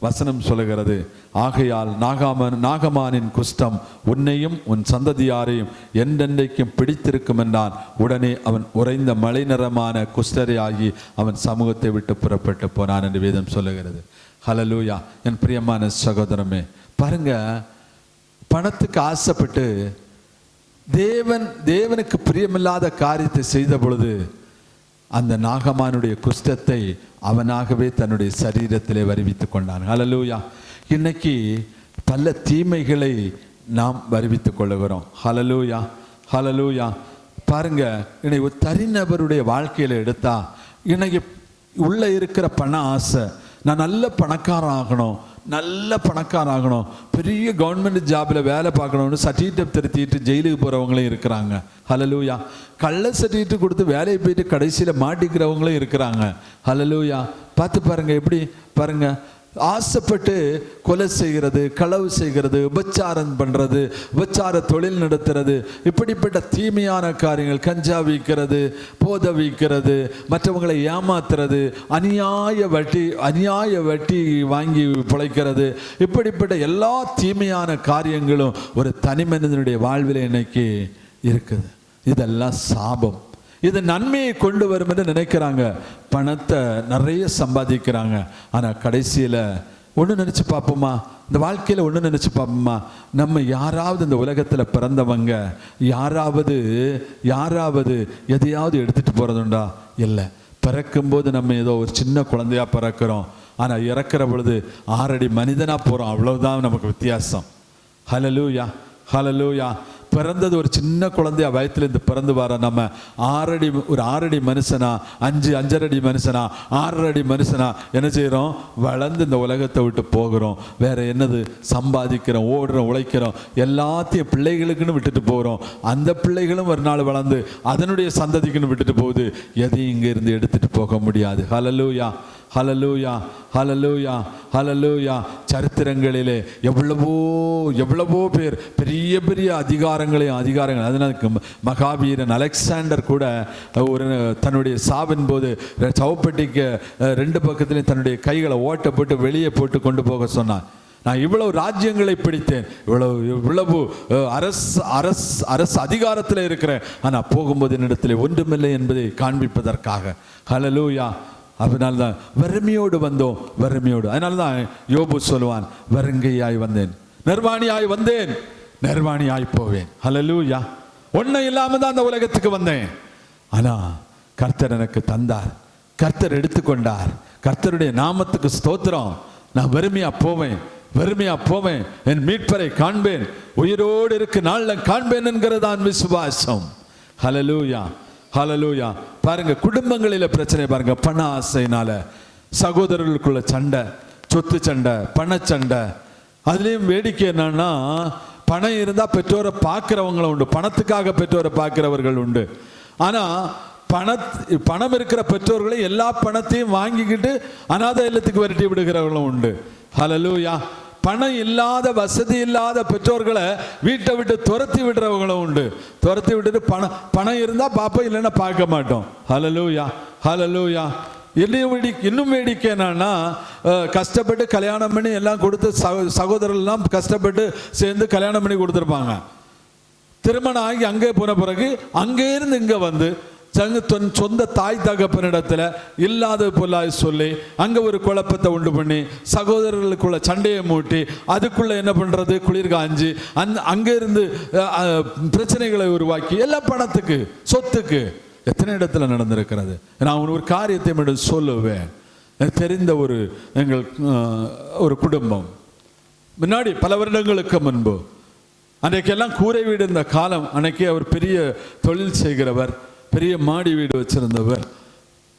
வசனம் சொல்லுகிறது, ஆகையால் நாகமானின் குஷ்டம் உன்னையும் உன் சந்ததியாரையும் என்றென்றைக்கும் பிடித்திருக்கும் என்றான். உடனே அவன் உறைந்த மலை நிறமான குஷ்டரை ஆகி அவன் சமூகத்தை விட்டு புறப்பட்டு போனான் என்று வேதம் சொல்லுகிறது. ஹல்லேலூயா. என் பிரியமான சகோதரமே, பாருங்க, பணத்துக்கு ஆசைப்பட்டு தேவனுக்கு பிரியமில்லாத காரியத்தை செய்த பொழுது அந்த நாகமானுடைய குஷ்டத்தை அவனாகவே தன்னுடைய சரீரத்திலே வருவித்துக் கொண்டான். ஹல்லேலூயா. இன்னைக்கு பல தீமைகளை நாம் வருவித்துக் கொள்ளுகிறோம். ஹல்லேலூயா, ஹல்லேலூயா. பாருங்க, இன்னைக்கு ஒரு தனிநபருடைய வாழ்க்கையில எடுத்தா இன்னைக்கு உள்ள இருக்கிற பண ஆசை, நான் நல்ல பணக்காரன் ஆகணும், பெரிய கவர்மெண்ட் ஜாபில் வேலை பார்க்கணும்னு சர்டிஃபிகேட் திருத்திட்டு ஜெயிலுக்கு போகிறவங்களும் இருக்கிறாங்க. ஹல்லேலூயா. கள்ள சர்டிஃபிகேட் கொடுத்து வேலையை போயிட்டு கடைசியில் மாட்டிக்கிறவங்களும் இருக்கிறாங்க. ஹல்லேலூயா. பார்த்து பாருங்க, எப்படி பாருங்க, ஆசைப்பட்டு கொலை செய்கிறது, களவு செய்கிறது, உபச்சாரம் பண்ணுறது, உபச்சார தொழில் நடத்துறது, இப்படிப்பட்ட தீமையான காரியங்கள், கஞ்சா விற்கிறது, போதை விற்கிறது, மற்றவங்களை ஏமாத்துறது, அநியாய வட்டி வாங்கி பிழைக்கிறது, இப்படிப்பட்ட எல்லா தீமையான காரியங்களும் ஒரு தனி மனிதனுடைய வாழ்வில் இன்னைக்கு இருக்குது. இதெல்லாம் சாபம். இது நன்மையை கொண்டு வரும் என்று நினைக்கிறாங்க, பணத்தை நிறைய சம்பாதிக்கிறாங்க. ஆனால் கடைசியில் ஒன்று நினச்சி பார்ப்போமா, இந்த வாழ்க்கையில் ஒன்று நினச்சி பார்ப்போமா, நம்ம யாராவது இந்த உலகத்தில் பிறந்தவங்க யாராவது எதையாவது எடுத்துகிட்டு போகிறதுண்டா? இல்லை. பிறக்கும்போது நம்ம ஏதோ ஒரு சின்ன குழந்தையாக பிறக்கிறோம், ஆனால் இறக்குற பொழுது 6 அடி மனிதனாக போகிறோம். அவ்வளவுதான் நமக்கு வித்தியாசம். ஹல்லேலூயா, ஹல்லேலூயா. பிறந்தது ஒரு சின்ன குழந்தையா வயத்திலிருந்து பிறந்து வர நம்ம 6 அடி மனுஷனா, 5 அடி மனுஷனா, 6 அடி மனுஷனா என்ன செய்கிறோம்? வளர்ந்து இந்த உலகத்தை விட்டு போகிறோம். வேற என்னது? சம்பாதிக்கிறோம், ஓடுறோம், உழைக்கிறோம், எல்லாத்தையும் பிள்ளைகளுக்குன்னு விட்டுட்டு போகிறோம். அந்த பிள்ளைகளும் ஒரு நாள் வளர்ந்து அதனுடைய சந்ததிக்குன்னு விட்டுட்டு போகுது. எதையும் இங்கே இருந்து எடுத்துட்டு போக முடியாது. ஹல்லேலூயா, ஹல்லேலூயா, ஹல்லேலூயா, ஹல்லேலூயா. சரித்திரங்களிலே எவ்வளவோ பேர் பெரிய பெரிய அதிகாரங்கள். அதனால மகாவீரன் அலெக்சாண்டர் கூட ஒரு தன்னுடைய சாவின் போது சவப்பெட்டிக்கு 2 பக்கத்திலையும் தன்னுடைய கைகளை ஓட்ட போட்டு வெளியே போட்டு கொண்டு போக சொன்னான். நான் இவ்வளவு ராஜ்யங்களை பிடித்தேன், இவ்வளவு அரசு அதிகாரத்தில் இருக்கிறேன், ஆனால் போகும்போது என்னிடத்தில் ஒன்றுமில்லை என்பதை காண்பிப்பதற்காக. ஹல்லேலூயா. அதனால்தான் வறுமையோடு வந்தோம், வறுமையோடு. அதனால்தான் யோபு சொல்லுவான், வருங்கையாய் வந்தேன், நிர்வாணியாய் வந்தேன், நிர்வாணியாய் போவேன். ஹல்லேலூயா. ஒன்றும் இல்லாமல் தான் அந்த உலகத்துக்கு வந்தேன், ஆனா கர்த்தர் எனக்கு தந்தார், கர்த்தர் எடுத்துக்கொண்டார். கர்த்தருடைய நாமத்துக்கு ஸ்தோத்திரம். நான் வறுமையா போவேன், என் மீட்பரை காண்பேன், உயிரோடு இருக்க நாள்ல காண்பேன் என்கிறதான் விசுவாசம். ஹல்லேலூயா, ஹல்லேலூயா. பாருங்க, குடும்பங்களில பிரச்சனை பாருங்க. பண ஆசையினால சகோதரர்களுக்குள்ள சண்டை, சொத்து சண்டை, பணச்சண்டை. அதுலயும் வேடிக்கை என்னன்னா, பணம் இருந்தா பெற்றோரை பார்க்கிறவங்களும் உண்டு, பணத்துக்காக பெற்றோரை பார்க்கிறவர்கள் உண்டு. ஆனா பணம் இருக்கிற பெற்றோர்களை எல்லா பணத்தையும் வாங்கிக்கிட்டு அநாதை இல்லத்துக்கு விரட்டி விடுகிறவர்களும் உண்டு. ஹல்லேலூயா. பணம் இல்லாத, வசதி இல்லாத பெற்றோர்களை வீட்டை விட்டு துரத்தி விடுறவங்களும் உண்டு. துரத்தி விட்டுட்டு பணம் இருந்தா பார்ப்போம், இல்லைன்னா பார்க்க மாட்டோம். ஹல்லேலூயா, ஹல்லேலூயா. இன்னும் வேடிக்கை என்னன்னா, கஷ்டப்பட்டு கல்யாணம் பண்ணி எல்லாம் கொடுத்து சகோதரர்கள்லாம் கஷ்டப்பட்டு சேர்ந்து கல்யாணம் பண்ணி கொடுத்துருப்பாங்க. திருமணம் ஆகி அங்கே போன பிறகு அங்கே இருந்து இங்கே வந்து சொந்த தாய் தகப்பனிடத்துல இல்லாத பொல்லாய் சொல்லி அங்க ஒரு குழப்பத்தை உண்டு பண்ணி சகோதரர்களுக்குள்ள சண்டையை மூட்டி அதுக்குள்ள என்ன பண்றது, குளிர் காஞ்சி அங்க இருந்து பிரச்சனைகளை உருவாக்கி எல்லாம் பணத்துக்கு, சொத்துக்கு. எத்தனை இடத்துல நடந்திருக்கிறது. நான் ஒரு காரியத்தை மட்டும் சொல்லுவேன். தெரிந்த ஒரு குடும்பம் முன்னாடி பல வருடங்களுக்கு முன்பு, அன்றைக்கெல்லாம் கூரை வீடு இருந்த காலம். அன்னைக்கு அவர் பெரிய தொழில் செய்கிறவர், பெரிய மாடி வீடு வச்சிருந்தவர்.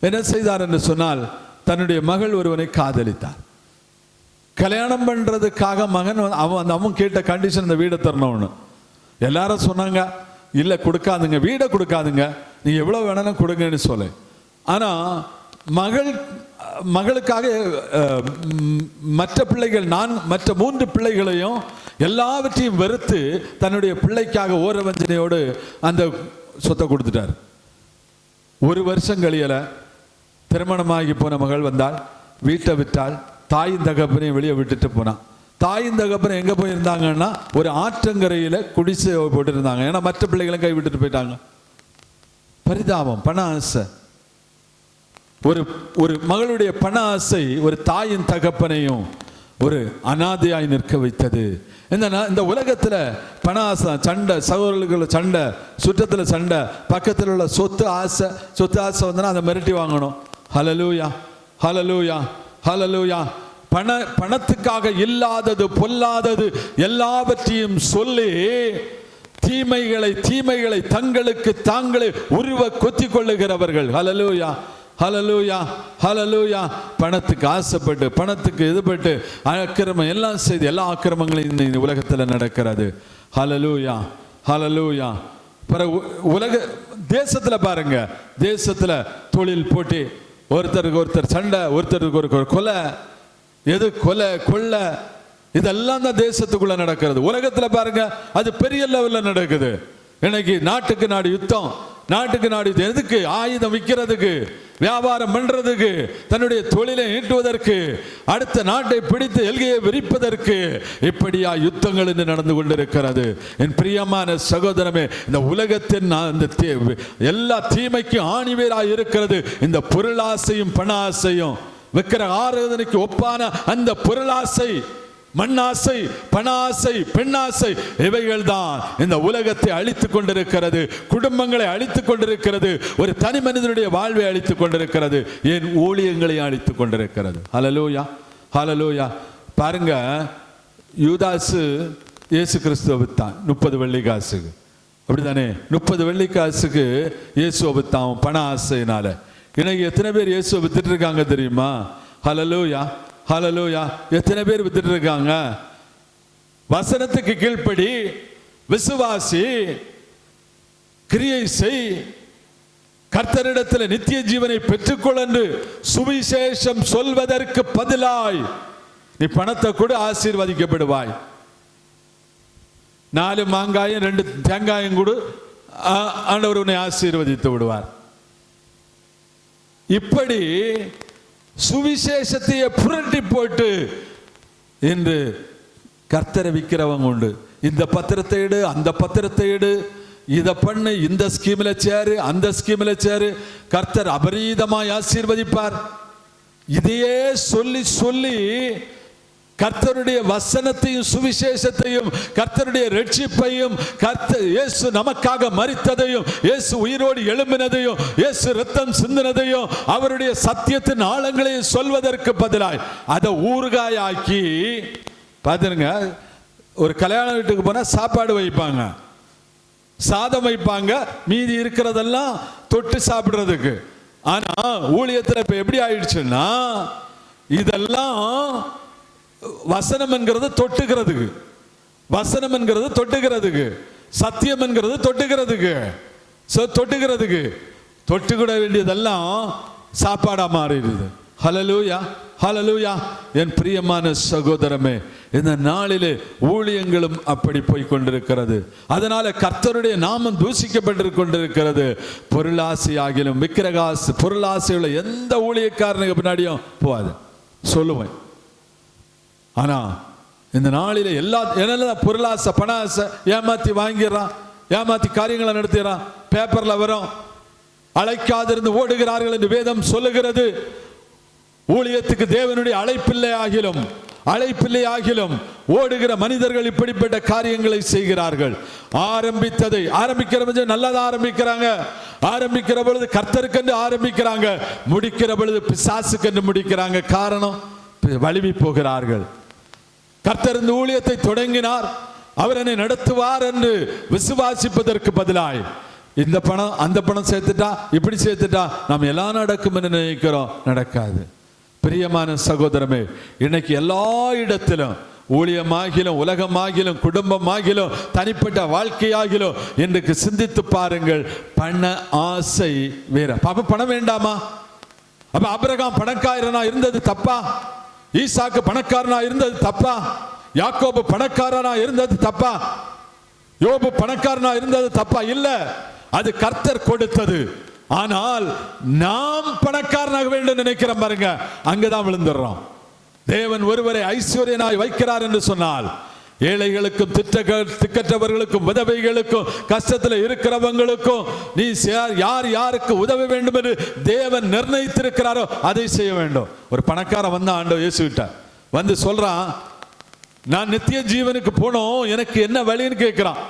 என்ன செய்தார் என்று சொன்னால், தன்னுடைய மகள் ஒருவனை காதலித்தார். கல்யாணம் பண்றதுக்காக மகன் அவன் கேட்ட கண்டிஷன் இந்த வீடை தரணும்னு. எல்லாரும் சொன்னாங்க, இல்லை கொடுக்காதுங்க, வீடை கொடுக்காதுங்க, நீங்க எவ்வளவு வேணாலும் கொடுங்கன்னு சொல்லு. ஆனா மகளுக்காக மற்ற பிள்ளைகள், மற்ற 3 பிள்ளைகளையும் எல்லாவற்றையும் வெறுத்து தன்னுடைய பிள்ளைக்காக ஓரவஞ்சனையோடு அந்த சொத்தை கொடுத்துட்டார். 1 வருஷம் கழியல திருமணமாகி போன மகள் வந்தாள், வீட்டை விட்டாள், தாயின் தகப்பனையும் வெளியே விட்டுட்டு போனான். தாயின் தகப்பனை எங்க போயிருந்தாங்கன்னா, ஒரு ஆற்றங்கரையில குடிசை போட்டு இருந்தாங்க. ஏன்னா மற்ற பிள்ளைகளும் கை விட்டுட்டு போயிட்டாங்க. பரிதாபம், பண ஆசை. ஒரு மகளுடைய பண ஆசை ஒரு தாயின் தகப்பனையும் ஒரு அனாதையாய் நிற்க வைத்தது. இந்த உலகத்துல பண ஆசை, சண்டை, சகோதரர்களுக்குள்ள சண்டை, சுற்றத்துல சண்டை, பக்கத்தில் உள்ள சொத்து ஆசை வந்தா அதை மிரட்டி வாங்கணும். ஹல்லேலூயா, ஹல்லேலூயா, ஹல்லேலூயா. பணத்துக்காக இல்லாதது பொல்லாதது எல்லாவற்றையும் சொல்லி தீமைகளை தங்களுக்கு தாங்களே உருவ கொத்தி கொள்ளுகிறவர்கள். ஹல்லேலூயா, ஹல்லேலூயா, ஹல்லேலூயா. பணத்துக்கு ஆசைப்பட்டு, பணத்துக்கு இதுபட்டு அக்கிரமம் எல்லாம் செய்து, எல்லா அக்கிரமங்களும் இந்த உலகத்தில் நடக்கிறது. ஹல்லேலூயா, ஹல்லேலூயா. உலக தேசத்துல பாருங்க, தேசத்துல தொழில் போட்டி, ஒருத்தருக்கு ஒருத்தர் சண்டை, ஒருத்தருக்கு ஒரு கொலை, எது கொலை கொள்ளை, இதெல்லாம் தான் தேசத்துக்குள்ள நடக்கிறது. உலகத்துல பாருங்க, அது பெரிய லெவல்ல நடக்குது. இன்னைக்கு நாட்டுக்கு நாடு யுத்தம், நாட்டுக்கு நாடு எதுக்கு? ஆயுதம் விற்கிறதுக்கு, வியாபாரம் பண்றதுக்கு, தன்னுடைய தொழிலை ஈட்டுவதற்கு, அடுத்த நாட்டை பிடித்து எல்கையை விரிப்பதற்கு, இப்படியா யுத்தங்கள் என்று நடந்து கொண்டிருக்கிறது. என் பிரியமான சகோதரமே, இந்த உலகத்தின் எல்லா தீமைக்கும் ஆணிவேராய் இருக்கிறது இந்த பொருளாசையும் பண ஆசையும். விக்கிர ஆராதனைக்கு ஒப்பான அந்த பொருளாசை, மண்ணாசை, பணாசை, பெண்ணாசை, இவைகள் தான் இந்த உலகத்தை அழித்துக் கொண்டிருக்கிறது, குடும்பங்களை அழித்துக் கொண்டிருக்கிறது, ஒரு தனி மனிதனுடைய வாழ்வை அழித்துக் கொண்டிருக்கிறது, என் ஊழியங்களை அழித்துக் கொண்டிருக்கிறது. ஹல்லேலூயா, ஹல்லேலூயா. பாருங்க, யூதாசு இயேசு கிறிஸ்துவை வித்தான் 30 வெள்ளிக்காசுக்கு. அப்படித்தானே? 30 வெள்ளிக்காசுக்கு இயேசுவை வித்தான் பண ஆசையினால. இன்னைக்கு எத்தனை பேர் இயேசுவை வித்துட்டு இருக்காங்க தெரியுமா? ஹல்லேலூயா, ஹல்லேலூயா. எத்தனை பேர் வித்துட்டு இருக்காங்க? வசனத்துக்கு கீழ்ப்படி, விசுவாசி, கிரியை செய், கர்த்தரிடத்தில் நித்திய ஜீவனை பெற்றுக்கொள் என்று சுவிசேஷம் சொல்வதற்கு பதிலாய் நீ பணத்தை கூட ஆசீர்வதிக்கப்படுவாய். 4 மாங்காயும் 2 தேங்காயும் கூட ஆண்டவர் உன்னை ஆசீர்வதித்து விடுவார். இப்படி சுவிசேஷத்தையே புரட்டி போட்டு இன்று கர்த்தரை விற்கிறவங்க உண்டு. இந்த பத்திரத்தை எடு, அந்த பத்திரத்தை எடு, இதை பண்ணு, இந்த ஸ்கீம்ல சேரு, அந்த ஸ்கீம்ல சேரு, கர்த்தர் அபரீதமாய் ஆசீர்வதிப்பார். இதையே சொல்லி சொல்லி கர்த்தருடைய வசனத்தையும் சுவிசேஷத்தையும் கர்த்தருடைய ரட்சிப்பையும் கர்த்தர் இயேசு நமக்காக மரித்ததையும் இயேசு உயிரோடு எழும்பினதையும் இயேசு ரத்தம் சிந்தினதையும் அவருடைய சத்தியத்தின் ஆழங்களையும் சொல்வதற்கு பதிலாய் அதை ஊறுகாயாக்கி பாத்துருங்க. ஒரு கல்யாண வீட்டுக்கு போனா சாப்பாடு வைப்பாங்க, சாதம் வைப்பாங்க, மீதி இருக்கிறதெல்லாம் தொட்டு சாப்பிடுறதுக்கு. ஆனா ஊழியத்தில் இப்ப எப்படி ஆயிடுச்சுன்னா இதெல்லாம் வசனம் என்கிறது தொட்டுகிறதுக்கு, வசனம் என்கிறது தொட்டுகிறதுக்கு, சத்தியம் என்கிறது தொட்டுகிறதுக்கு, தொட்டுகிறதுக்கு தொட்டுக்கிட வேண்டியதெல்லாம் சாப்பாடா மாறிடுது. ஹல்லேலூயா, ஹல்லேலூயா. என் பிரியமான சகோதரமே, இந்த நாளிலே ஊழியங்களும் அப்படி போய் கொண்டிருக்கிறது. அதனால கர்த்தருடைய நாமம் தூசிக்கப்பட்டு கொண்டிருக்கிறது. பொருளாசி ஆகிலும் விக்கிரகாசு பொருளாசையுள்ள எந்த ஊழியக்காரனுக்கு பின்னாடியும் போகாது சொல்லுவேன். ஆனா இந்த நாளிலே எல்லா பொருளாசை பண ஆசை ஏமாத்தி வாங்கிடுறான், ஏமாத்தி காரியங்களை நடத்திடுறான். பேப்பர்ல வரும், அழைக்காதிருந்து ஓடுகிறார்கள் என்று வேதம் சொல்லுகிறது. ஊழியத்துக்கு தேவனுடைய அழைப்பில்லை ஆகிலும் ஓடுகிற மனிதர்கள் இப்படிப்பட்ட காரியங்களை செய்கிறார்கள். ஆரம்பிக்கிற நல்லதா ஆரம்பிக்கிறாங்க, ஆரம்பிக்கிற பொழுது கர்த்தருக்கென்று ஆரம்பிக்கிறாங்க, முடிக்கிற பொழுது பிசாசுக்கென்று முடிக்கிறாங்க. காரணம், வலிவி போகிறார்கள். கர்த்தர் இந்த ஊழியத்தை தொடங்கினார், அவர் என்னை நடத்துவார் என்று விசுவாசிப்பதற்கு பதிலாய் இந்த பணம் அந்த பணம் சேர்த்துட்டா இப்படி சேர்த்துட்டா நாம் எல்லாம் நடக்கும் என்று நினைக்கிறோம். நடக்காது. பிரியமான சகோதரமே, இன்னைக்கு எல்லா இடத்திலும் ஊழியமாகிலும் உலகமாகிலும் குடும்பமாகிலும் தனிப்பட்ட வாழ்க்கையாகிலும் இன்றைக்கு சிந்தித்து பாருங்கள். பண ஆசை வேற. அப்ப பணம் வேண்டாமா? அப்ப ஆபிரகாம் பணக்காரனா இருந்தது தப்பா? ஈசாக்கு பணக்காரனா இருந்தது தப்பா? யாக்கோபு பணக்காரனா இருந்தது தப்பா? யோபு பணக்காரனா இருந்தது தப்பா? இல்ல, அது கர்த்தர் கொடுத்தது. ஆனால் நாம் பணக்காரனாக வேண்டும் நினைக்கிறோம் பாருங்க, அங்கதான் விழுந்துடுறோம். தேவன் ஒருவரை ஐஸ்வர்யனாய் வைக்கிறார் என்று சொன்னால் ஏழைகளுக்கும் திக்கற்றவர்களுக்கும் விதவைகளுக்கும் கஷ்டத்தில் இருக்கிறவங்களுக்கும் நீ யார் யாருக்கு உதவ வேண்டும் என்று தேவன் நிர்ணயித்திருக்கிறாரோ அதை செய்ய வேண்டும். ஒரு பணக்காரன் வந்த ஆண்டவர் இயேசுவிட்ட வந்து சொல்றான், நான் நித்திய ஜீவனுக்கு போனோம், எனக்கு என்ன வழின்னு கேட்கிறான்.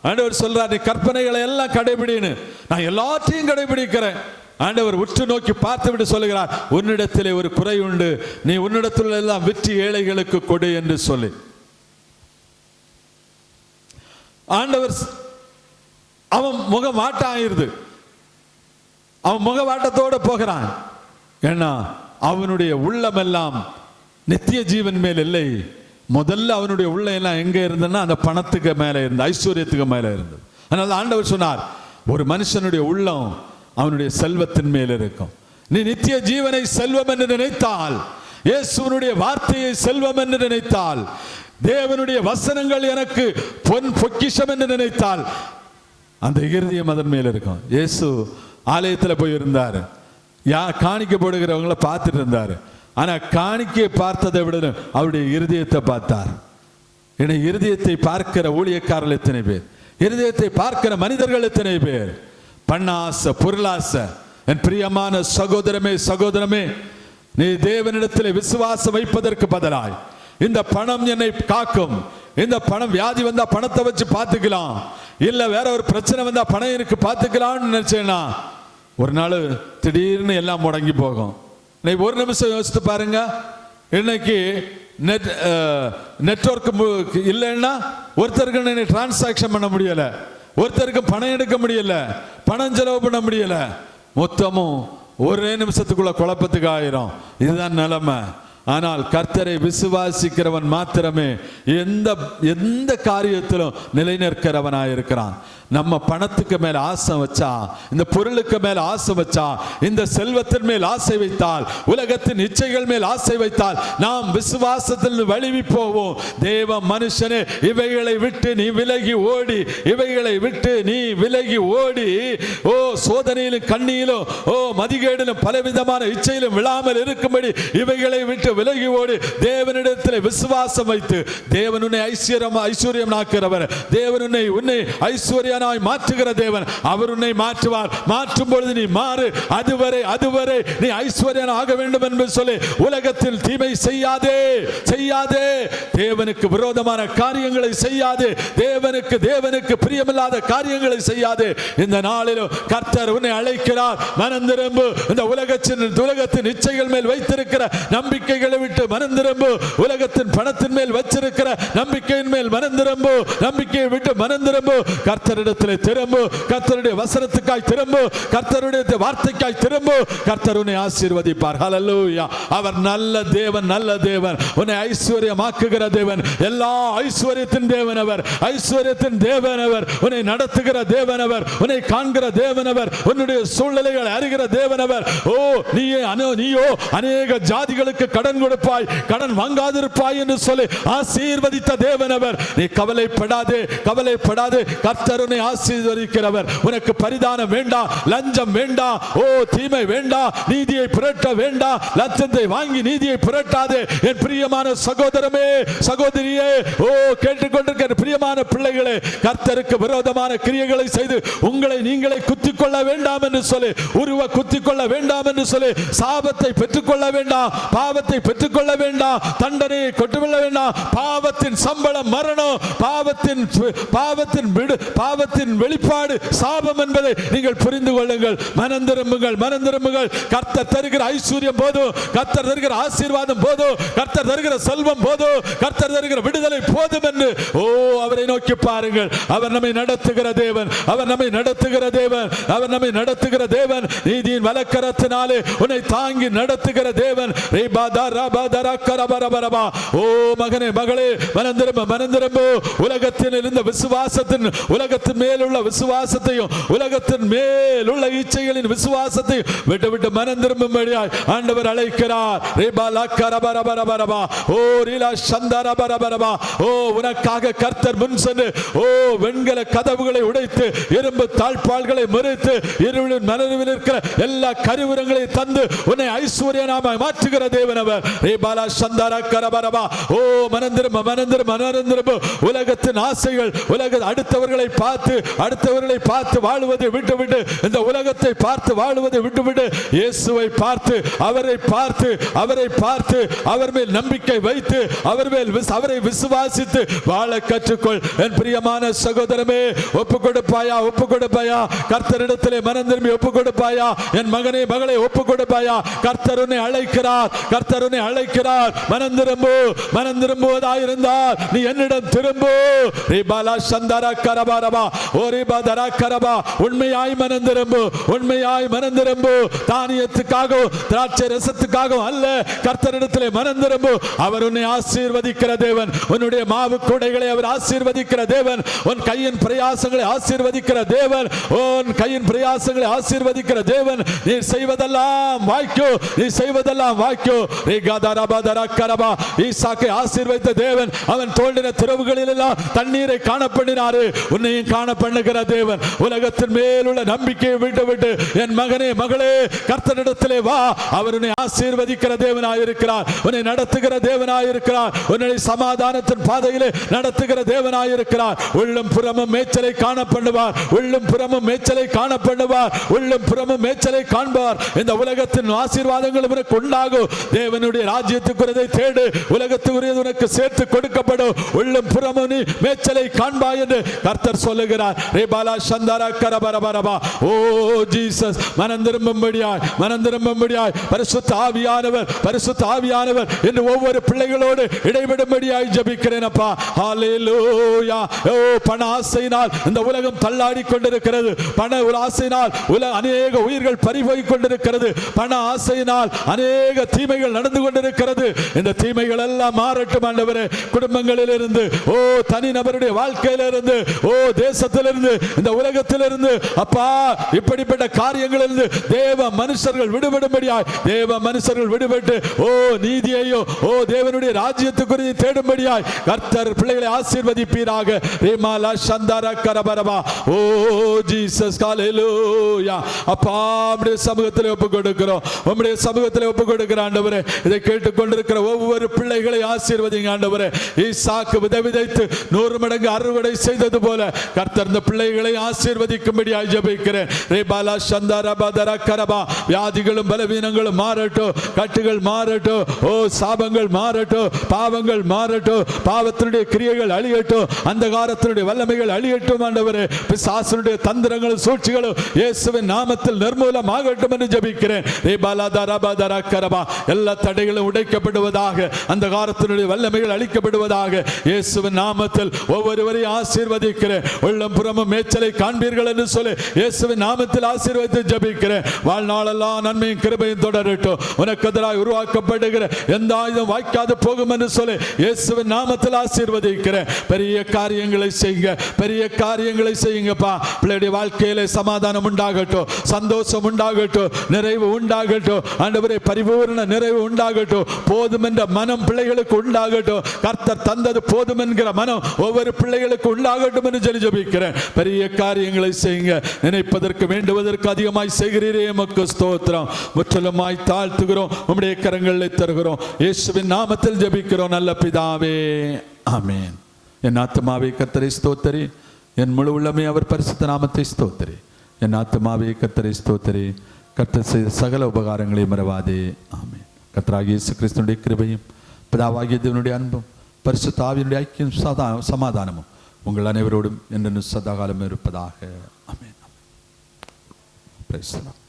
ஆண்டவர் சொல்றார், நீ கற்பனைகளை எல்லாம் கடைபிடின்னு. நான் எல்லாத்தையும் கடைபிடிக்கிறேன். ஆண்டவர் உற்று நோக்கி பார்த்து விட்டு சொல்லுகிறார், உன்னிடத்திலே ஒரு குறை உண்டு, நீ உன்னிடத்தில் எல்லாம் விற்று ஏழைகளுக்கு கொடு என்று சொல்லி. ஆண்டவர் அவன் முகமாட்டாயிருது, அவன் முகவாட்டத்தோடு போகிறான். ஏன்னா அவனுடைய உள்ளமெல்லாம் நித்திய ஜீவன் மேல் இல்லை. முதல்ல அவனுடைய உள்ளம் எல்லாம் எங்க இருந்ததுன்னா அந்த பணத்துக்கு மேல இருந்தது, ஐஸ்வர்யத்துக்கு மேல இருந்தது. அதனால ஆண்டவர் சொன்னார், ஒரு மனுஷனுடைய உள்ளம் அவனுடைய செல்வத்தின் மேல் இருக்கும். நீ நித்திய ஜீவனை செல்வம் என்று நினைத்தால், இயேசுவினுடைய வார்த்தையை செல்வம் என்று நினைத்தால், தேவனுடைய வசனங்கள் எனக்கு பொன் பொக்கிஷம் என்று நினைத்தால் அந்த இருதயம் அதன் மேல் இருக்கும். இயேசு ஆலயத்தில் போய் இருந்தார், காணிக்கை போடுகிறவங்கள பார்த்துட்டு இருந்தார். ஆனா காணிக்கை பார்த்ததை விட அவருடைய இருதயத்தை பார்த்தார். என இருதயத்தை பார்க்கிற ஊழியக்காரர்கள் எத்தனை பேர், இருதயத்தை பார்க்கிற மனிதர்கள் எத்தனை பேர். பண்ணாசை பொருளாசை. என் பிரியமான சகோதரமே, நீ தேவனிடத்தில் விசுவாசம் வைப்பதற்கு பதிலாய் இந்த பணம் என்னை காக்கும், இந்த பணம் வியாதி வந்தா பணத்தை வச்சு பார்த்துக்கலாம், இல்ல வேற ஒரு பிரச்சனை வந்தா பணம் இருக்கு பார்த்துக்கலாம்னு நினைச்சேன்னா ஒரு நாள் திடீர்னு எல்லாம் முடங்கி போகும். ஒரு நிமிஷம் யோசித்து பாருங்க, இன்னைக்கு நெட்வொர்க் இல்லைன்னா ஒருத்தருக்கு டிரான்சாக்சன் பண்ண முடியல, ஒருத்தருக்கு பணம் எடுக்க முடியல, பணம் செலவு பண்ண முடியல, மொத்தமும் ஒரே நிமிஷத்துக்குள்ள குழப்பத்துக்கு ஆயிரும். இதுதான் நிலைமை. ஆனால் கர்த்தரை விசுவாசிக்கிறவன் மாத்திரமே எந்த காரியத்திலும் நிலை நிற்கிறவனாயிருக்கிறான். நம்ம பணத்துக்கு மேல ஆசை வச்சா, இந்த பொருளுக்கு மேல ஆசை வச்சா, இந்த செல்வத்தின் மேல் ஆசை வைத்தால், உலகத்தின் இச்சைகள் மேல் ஆசை வைத்தால் நாம் விசுவாசத்தில் வழுவி போவோம். தேவ மனுஷனே, இவைகளை விட்டு நீ விலகி ஓடி, இவைகளை விட்டு நீ விலகி ஓடி, ஓ சோதனையிலும் கண்ணியிலும் ஓ மதிகேடிலும் பலவிதமான இச்சையிலும் விழாமல் இருக்கும்படி இவைகளை விட்டு விலகி ஓடி தேவனிடத்தில் விசுவாசம் வைத்து, தேவன் உன்னை ஐஸ்வர்யம் ஆக்குகிறவர், தேவன் உன்னை ஐஸ்வர்யனாய் மாற்றுகிற தேவன். அவர் உன்னை மாற்றுவார். மாற்றும் பொழுது நீ மாறு. அதுவரை நீ ஐஸ்வர்யன் ஆக வேண்டும் என்று சொல்லி உலகத்தில் தீமை செய்யாதே. தேவனுக்கு விரோதமான காரியங்களை செய்யாதே. தேவனுக்கு பிரியமில்லாத காரியங்களை செய்யாதே. இந்த நாளிலும் கர்த்தர் உன்னை அழைக்கிறார். மனம் திரும்பு. இந்த உலகத்தின் இச்சைகள் மேல் வைத்திருக்கிற நம்பிக்கைகளை விட்டு மனம் திரும்பு. உலகத்தின் பணத்தின் மேல் வச்சிருக்கிற நம்பிக்கையின் மேல் மனம் திரும்பு. நம்பிக்கையை விட்டு மனம் திரும்பு. கர்த்தரிடத்தில் திரும்பு. கர்த்தருடைய வசனத்துக்காய் திரும்பு. கர்த்தருடைய வார்த்தைக்காய் திரும்பு. கர்த்தர் உன்னை ஆசீர்வதிப்பார். ஹல்லேலூயா. அவர் நல்ல தேவன். உன்னை ஐஸ்வர்யமாக்குகிற தேவன். எல்லா ஐஸ்வர்யத்தின் தேவன் அவர். ஐஸ்வர்யத்தின் தேவன் அவர். உன்னை நடத்துகிற தேவன் அவர். உன்னை காண்கிற தேவன் அவர். உன்னுடைய சூழ்நிலைகளை அறிகிற தேவன் அவர். ஓ நீயோ அநேக ஜாதிகளுக்கு கடன் கொடுப்பாய், கடன் வாங்காதிருப்பாய் என்று சொல்லி ஆசீர்வதித்த தேவன் அவர். நீ கவலைப்படாதே. கர்த்தர் உன்னை ஆசீர்வதிக்கிறவர். உனக்கு பரிதானம் வேண்டாம், லஞ்சம் வேண்டாம், ஓ தீமை வேண்டாம், நீதியை புரட்ட வேண்டாம். லஞ்சத்தை வாங்கி நீதியை புரட்டாதே. என் பிரியமான சகோதரமே, சகோதரியே, ஓ கேட்டுக்கொண்டிருக்கிற பிரியமான பிள்ளைகளே, கர்த்தருக்கு விரோதமான கிரியைகளை செய்து உங்களை நீங்களே குத்திக் கொள்ள வேண்டாம் என்று சொல்லி, குத்திக் கொள்ள வேண்டாம் என்று சொல்லி, சாபத்தை பெற்றுக்கொள்ள வேண்டாம், பாவத்தை பெற்றுக்கொள்ள வேண்டாம், தண்டனையை கொட்டுக்கொள்ள வேண்டாம். பாவத்தின் சம்பளம் மரணம். பாவத்தின் வெளிப்பாடு சாபம் என்பதை நீங்கள் புரிந்து கொள்ளுங்கள். மனம் திரும்புங்கள். கர்த்தர் தருகிற ஐஸ்வர்யம் போதும், கர்த்தர் தருகிற ஆசீர்வாதம் போதும், கர்த்தர் தருகிற செல்வம் போதும், கர்த்தர் தருகிற விடுதலை போதும் என்று அவரை நோக்கி பாருங்கள். அவர் நம்மை நடத்துகிற தேவன். நீதியின் வலக்கரத்தினாலே உன்னை தாங்கி நடத்துகிற தேவன். ஓ மகனே, மகளே, மனம் திரும்பு. உலகத்தில் இருந்த உலகத்தின் மேலுள்ள விசுவாசத்தையும் உலகத்தின் மேலுள்ள இச்சைகளின் விசுவாசத்தையும் விட்டு மனம் திரும்பும்படியாய் ஆண்டவர் அழைக்கிறார். உனக்காக கர்த்தர் முன் சென்று வெண்கல கதவுகளை உடைத்து இரும்பு தாழ்பால்களை முறித்து இருளின் மனதில் இருக்கிற எல்லா கருவிரங்களை தந்து உன்னை ஐஸ்வர்யனாமாய் மாற்றுகிற தேவன் அவர். மனம் திரும்ப. உலகத்தின் ஆசைகள், அடுத்தவர்களை பார்த்து வாழுவதை விட்டுவிட்டு, இந்த உலகத்தை பார்த்து வாழுவதை விட்டுவிட்டு, இயேசுவை பார்த்து அவரை பார்த்து அவர் மேல் நம்பிக்கை வைத்து அவரை விசுவாசித்து வாழ கற்றுக்கொள். என் பிரியமான சகோதரமே, ஒப்புக் கொடுப்பாயா? கர்த்தரிடத்திலே மனம் திரும்பி ஒப்புக் கொடுப்பாயா? என் மகனே, மகளே, ஒப்புக் கொடுப்பாயா? கர்த்தர் உன்னை அழைக்கிறார். மனம் திரும்புவதாயிருந்தால் நீ என்னிடம் திரும்பு. உண்மையாய் மனம் திரும்பு. தானியத்துக்காகவும் திராட்சை ரசத்துக்காகவும் அல்ல, கர்த்தரிடத்திலே மனம் திரும்பு. அவர் உன்னை ஆசீர்வதிக்கிற தேவன். உன்னுடைய மாவு கூடைகளை அவர் ஆசீர்வதிக்கிற தேவன். உன் கையின் பிரயாசங்களை ஆசீர்வதிக்கிற தேவன். நீ செய்வதெல்லாம் வாய்க்கோ. ஈசாக்கை ஆசீர்வதித்த தேவன். அவன் தோண்டின திறவுகளில் எல்லாம் தண்ணீரை காணப்பண்ணினாரு. உன்னையும் காணப்பண்ணுகிற தேவன். உலகத்தின் மேலுள்ள நம்பிக்கையை விட்டு என் மகனே, மகளே, கர்த்தரிடத்திலே வா. அவர் உன்னை ஆசீர்வதிக்கிற தேவனாயிருக்கிறார். உன்னை நடத்துகிற தேவனாயிருக்கிறார். உன்னை சமாதானத்தின் பாதையிலே நடத்துகிற தேவனாயிருக்கிறார். உள்ளும் புறமும் மேய்ச்சலை காணப்படுவார். உள்ளும் புறமும் மேய்ச்சலை காண்பார். இந்த உலகத்தின் ஆசீர்வாதங்கள் உனக்கு உண்டாகும். தேவனுடைய ராஜ்யத்துக்குரியதை தேடு. உலகத்துக்குரியது உனக்கு சேர்த்து கொடுக்கப்படும். உள்ளும் புறமும் நீ மேய்ச்சலை காண்பாய் என்று கர்த்தர் சொல்லுகிறார். ஓ ஜீசஸ், மனம் திரும்பும்படியாய் பரிசுத்த ஆவியானவர் என்று ஒவ்வொரு பிள்ளைகளோடு இடைவிடும்படியாய் ஜெபிக்கிறேன் அப்பா. ஹல்லேலூயா. ஓ பண ஆசையினால் இந்த உலகம் தள்ளாடி கொண்டிருக்கிறது. பண ஆசையினால் அநேக உயிர்கள் பறிபோய் கொண்டிருக்கிறது. பண ஆசையினால் அநேக தீமைகள் நடந்து கொண்டிருக்கிறது. இந்த தீமைகள் எல்லாம் மாறட்டும் ஆண்டவரே. குடும்பங்களில் இருந்து, ஓ தனி நபருடைய வாழ்க்கையிலிருந்து, ஓ தேச தேசத்திலிருந்து இந்த உலகத்திலிருந்து அப்பா இப்படிப்பட்ட காரியங்களிலிருந்து தேவ மனுஷர்கள் விடுபடும்படியாய், தேவ மனுஷர்கள் விடுபட்டு ஓ நீதியையோ ஓ தேவனுடைய ராஜ்யத்துக்குரிய தேடும்படியாய் கர்த்தர் பிள்ளைகளை ஆசீர்வதிப்பீராக. ரேமாலா சந்தாரா கரபரபா. ஓ ஜீசஸ் ஹல்லேலூயா. அப்பா உம்முடைய சமூகத்தில் ஒப்புக் கொடுக்கிறோம், உம்முடைய சமூகத்தில் ஒப்புக் கொடுக்கிற ஆண்டவரே, இதை கேட்டுக்கொண்டிருக்கிற ஒவ்வொரு பிள்ளைகளை ஆசீர்வதிங்க ஆண்டவரே. ஈசாக்கு விதைத்து 100 மடங்கு அறுவடை செய்தது போல கர்த்தர் இந்த பிள்ளைகளை ஆசீர்வதிக்கும்படியாய் ஜெபிக்கிறேன். ரேபாலா சந்தாரா பதரா கரபா. வியாதிகளும் பலவீனங்களும் மாறட்டும், கட்டுகள் மாறட்டும், ஓ சாபங்கள் மாறட்டும், பாவங்கள் மாறட்டும், பாவத்தினுடைய கிரியைகள் அழியட்டும், அந்தகாரத்தினுடைய வல்லமைகள் அழியட்டும் ஆண்டவரே. பிசாசுடைய தந்திரங்களும் சூழ்ச்சிகளும் இயேசுவின் நாமத்தில் நிர்மூலமாகட்டும் என்று ஜெபிக்கிறேன். ரேபாலா தரபா தரா கரபா. எல்லா தடைகளும் உடைக்கப்படுவதாக, அந்தகாரத்தினுடைய வல்லமைகள் அழிக்கப்படுவதாக இயேசுவின் நாமத்தில் ஒவ்வொருவரையும் ஆசீர்வதிக்கிறேன். உள்ளம் புறமும் மேய்ச்சலை காண்பீர்கள் என்று சொல்லி இயேசுவின் நாமத்தில் ஆசீர்வதித்து ஜெபிக்கிறேன். வாழ்நாளெல்லாம் நன்மையும் கிருபையும் தொடரட்டும். உனக்கு எதிராக உருவாக்கப்படுகிற எந்த ஆயுதம் வாய்க்காது போகும் என்று சொல்லி இயேசுவின் நாமத்தில் ஆசீர்வதிக்கிறேன். பெரிய காரியங்களை செய்யுங்க, பெரிய காரியங்களை செய்யுங்கப்பா. பிள்ளைடைய வாழ்க்கையில சமாதானம் உண்டாகட்டும், சந்தோஷம் உண்டாகட்டும், நிறைவு உண்டாகட்டும் ஆண்டவரே. பரிபூர்ண நிறைவு உண்டாகட்டும். போதும் என்ற மனம் பிள்ளைகளுக்கு உண்டாகட்டும். கர்த்தர் தந்தது போதும் என்கிற மனம் ஒவ்வொரு பிள்ளைகளுக்கு உண்டாகட்டும் என்று சொல்லி ஜெபிக்கிறேன். பெரிய காரியங்களை செய்யுங்க. நினைப்பதற்கு வேண்டுவதற்கு அதிகமாய் செய்கிறீரே, எமக்கு ஸ்தோத்திரம். முற்றிலுமாய் தாழ்த்துகிறோம், உம்முடைய கரங்களில் தருகிறோம். இயேசுவின் நாமத்தில் ஜெபிக்கிறோம் நல்ல பிதாவே, ஆமென். என் ஆத்துமாவே கர்த்தரை ஸ்தோத்திரி, என் முழு உள்ளமே அவர் பரிசுத்த நாமத்தை ஸ்தோத்திரி. என் ஆத்துமாவே கர்த்தரை ஸ்தோத்திரி, கர்த்தர் செய்த சகல உபகாரங்களையும் மறவாதே, ஆமென். கர்த்தராகிய இயேசு கிறிஸ்துவினுடைய கிருபையும் பிதாவாகிய தேவனுடைய அன்பும் பரிசுத்த ஆவியினுடைய ஐக்கியம் சமாதானமும் உங்கள் அனைவரோடும் என்று சதாகாலம் இருப்பதாக, ஆமென். Praise the Lord.